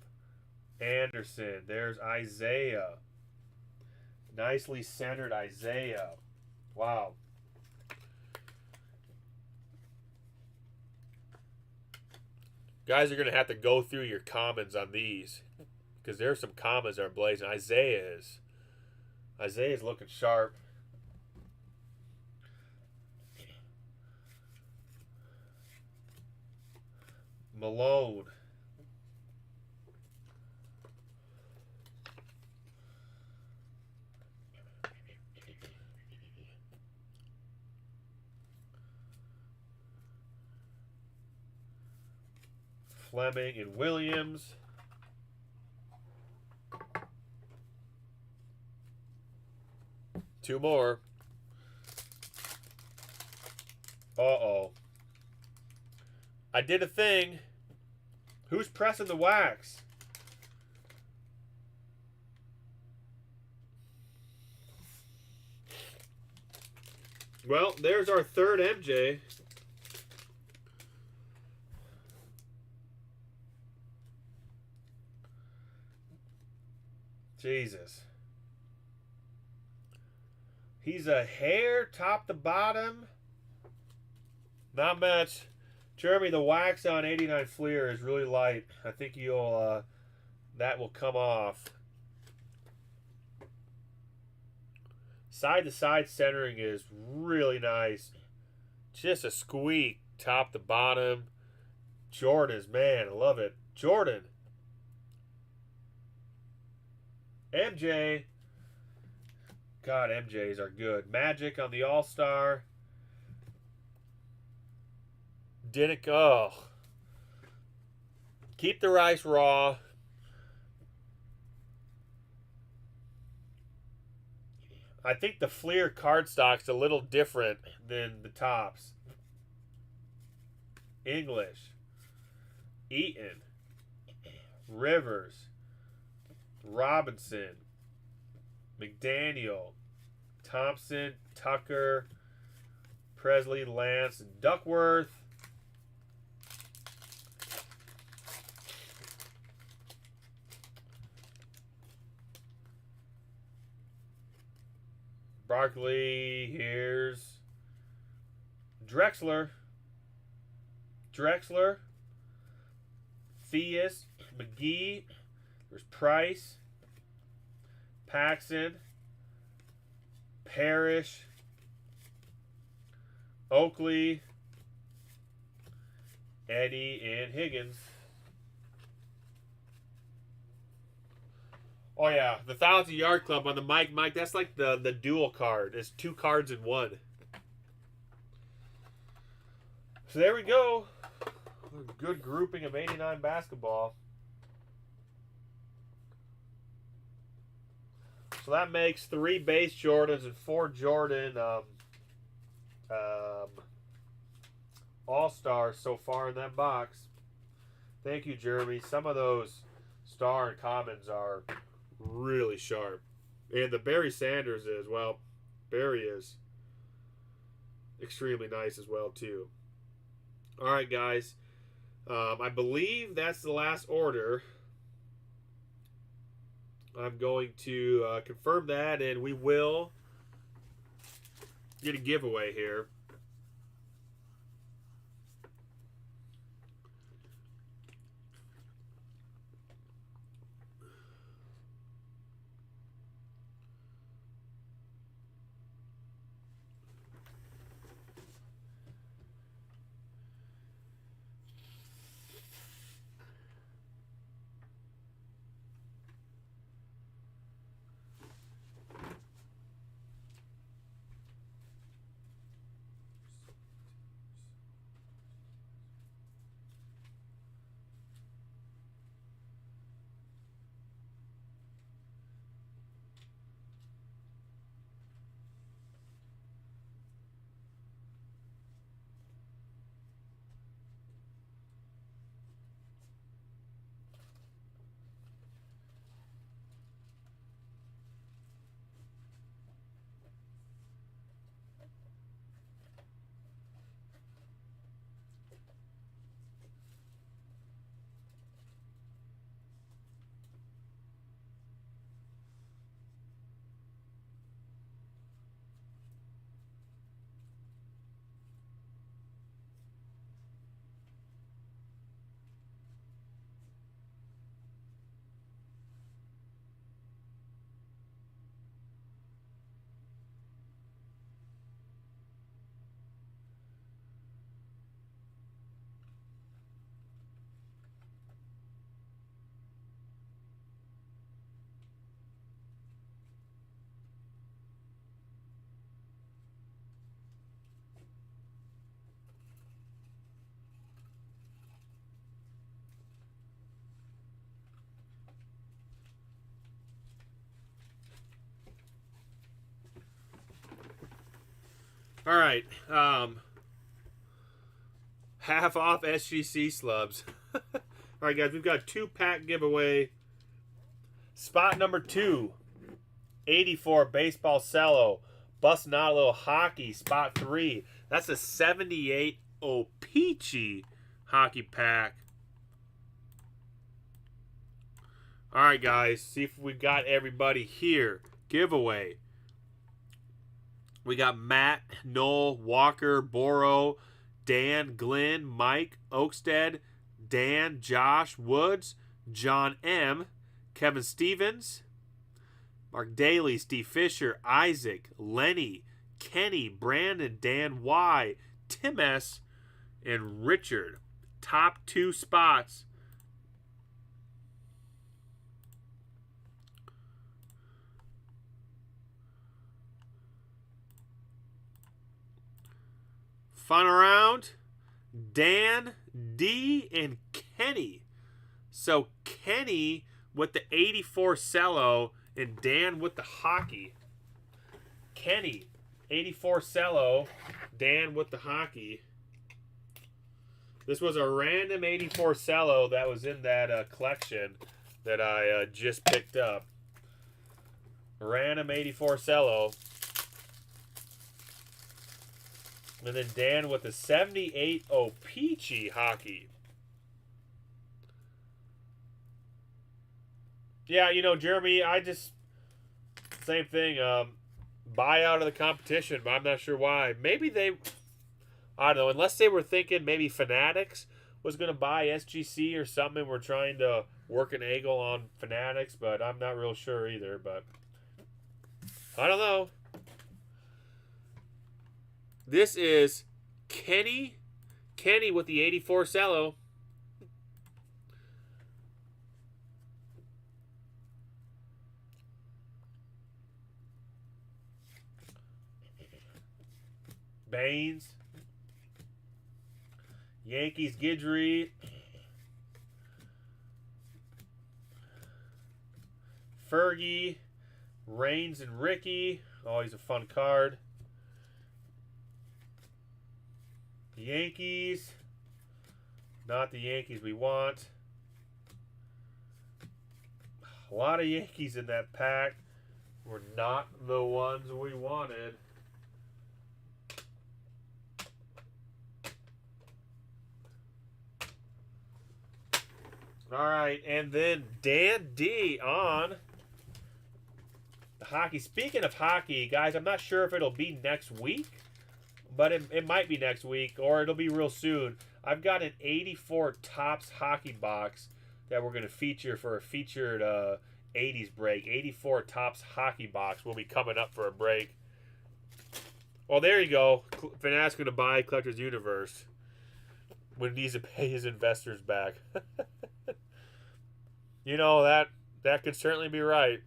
Anderson. There's Isaiah. Nicely centered Isaiah. Wow. Guys are going to have to go through your comments on these, because there's some comments that are blazing. Isaiah's looking sharp. Malone. Fleming, and Williams. Two more. Uh-oh. I did a thing. Who's pressing the wax? Well, there's our third MJ. Jesus. He's a hair top to bottom. Not much. Jeremy, the wax on 89 Fleer is really light. I think you'll that will come off. Side to side centering is really nice. Just a squeak top to bottom. Jordan's, man, I love it. Jordan. MJ. God, MJs are good. Magic on the All-Star. Didn't go. Oh. Keep the rice raw. I think the Fleer cardstock's a little different than the tops. English. Eaton. Rivers. Robinson. McDaniel. Thompson. Tucker. Presley. Lance. Duckworth. Barkley, here's Drexler, Theus, McGee, there's Price, Paxson, Parrish, Oakley, Eddie, and Higgins. Oh yeah, the 1,000-yard club on the Mike. That's like the dual card. It's 2 cards in one. So there we go. Good grouping of 89 basketball. So that makes 3 base Jordans and 4 Jordan All-Stars so far in that box. Thank you, Jeremy. Some of those star and commons are really sharp. And the Barry Sanders is, well, Barry is extremely nice as well, too. All right, guys. I believe that's the last order. I'm going to confirm that, and we will get a giveaway here. All right. Half off SGC slubs. All right, guys. We've got a 2-pack giveaway. Spot number 2. 84 baseball cello. Busting out a little hockey. Spot 3. That's a 78 O-Pee-Chee hockey pack. All right, guys. See if we got everybody here. Giveaway. We got Matt, Noel, Walker, Boro, Dan, Glenn, Mike, Oakstead, Dan, Josh, Woods, John M., Kevin Stevens, Mark Daly, Steve Fisher, Isaac, Lenny, Kenny, Brandon, Dan Y., Tim S., and Richard. Top 2 spots. Final round, Dan, D, and Kenny. So Kenny with the 84 cello and Dan with the hockey. Kenny, 84 cello, Dan with the hockey. This was a random 84 cello that was in that collection that I just picked up. Random 84 cello. And then Dan with the 78 O-Pee-Chee hockey. Yeah, you know, Jeremy, same thing. Buy out of the competition, but I'm not sure why. Maybe I don't know, unless they were thinking maybe Fanatics was going to buy SGC or something, and we're trying to work an angle on Fanatics, but I'm not real sure either, but I don't know. This is Kenny with the 84 cello. Baines. Yankees Guidry. Fergie. Reigns and Ricky. Always a fun card. Yankees. Not the Yankees we want. A lot of Yankees in that pack. Were not the ones we wanted. All right, and then Dan D on the hockey. Speaking of hockey, guys, I'm not sure if it'll be next week, but it might be next week, or it'll be real soon. I've got an 84 Topps hockey box that we're going to feature for a featured 80s break. 84 Topps hockey box will be coming up for a break. Well, there you go. Fanatics going to buy Collector's Universe when he needs to pay his investors back. You know, that could certainly be right.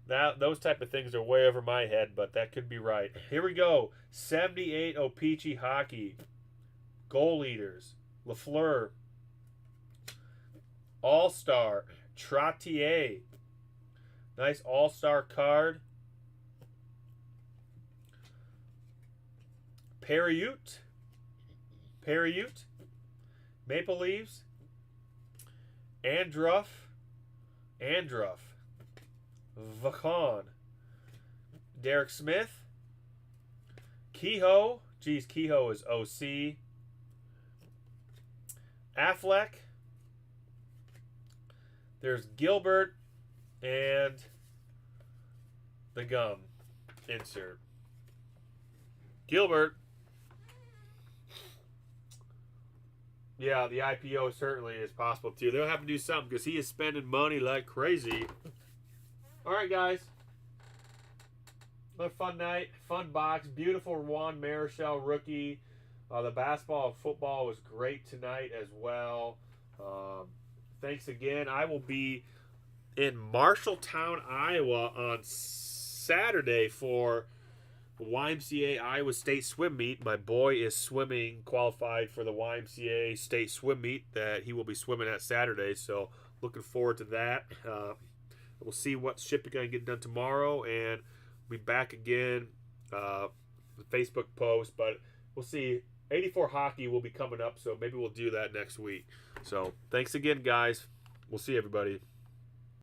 Those type of things are way over my head, but that could be right. Here we go. 78 O-Pee-Chee hockey. Goal leaders. Lafleur. All-Star. Trottier. Nice all-star card. Perriott. Maple Leafs. Andruff. Vacon. Derek Smith. Kehoe. Geez, Kehoe is OC. Affleck. There's Gilbert and the gum insert. Gilbert. Yeah, the IPO certainly is possible too. They'll have to do something because he is spending money like crazy. All right, guys. Another fun night, fun box. Beautiful Juan Marichal rookie. The basketball and football was great tonight as well. Thanks again. I will be in Marshalltown, Iowa on Saturday for YMCA Iowa State swim meet. My boy is swimming, qualified for the YMCA State swim meet that he will be swimming at Saturday. So looking forward to that. We'll see what shipping going to get done tomorrow, and we'll be back again Facebook post, but we'll see. 84 hockey will be coming up, so maybe we'll do that next week. So thanks again, guys. We'll see everybody.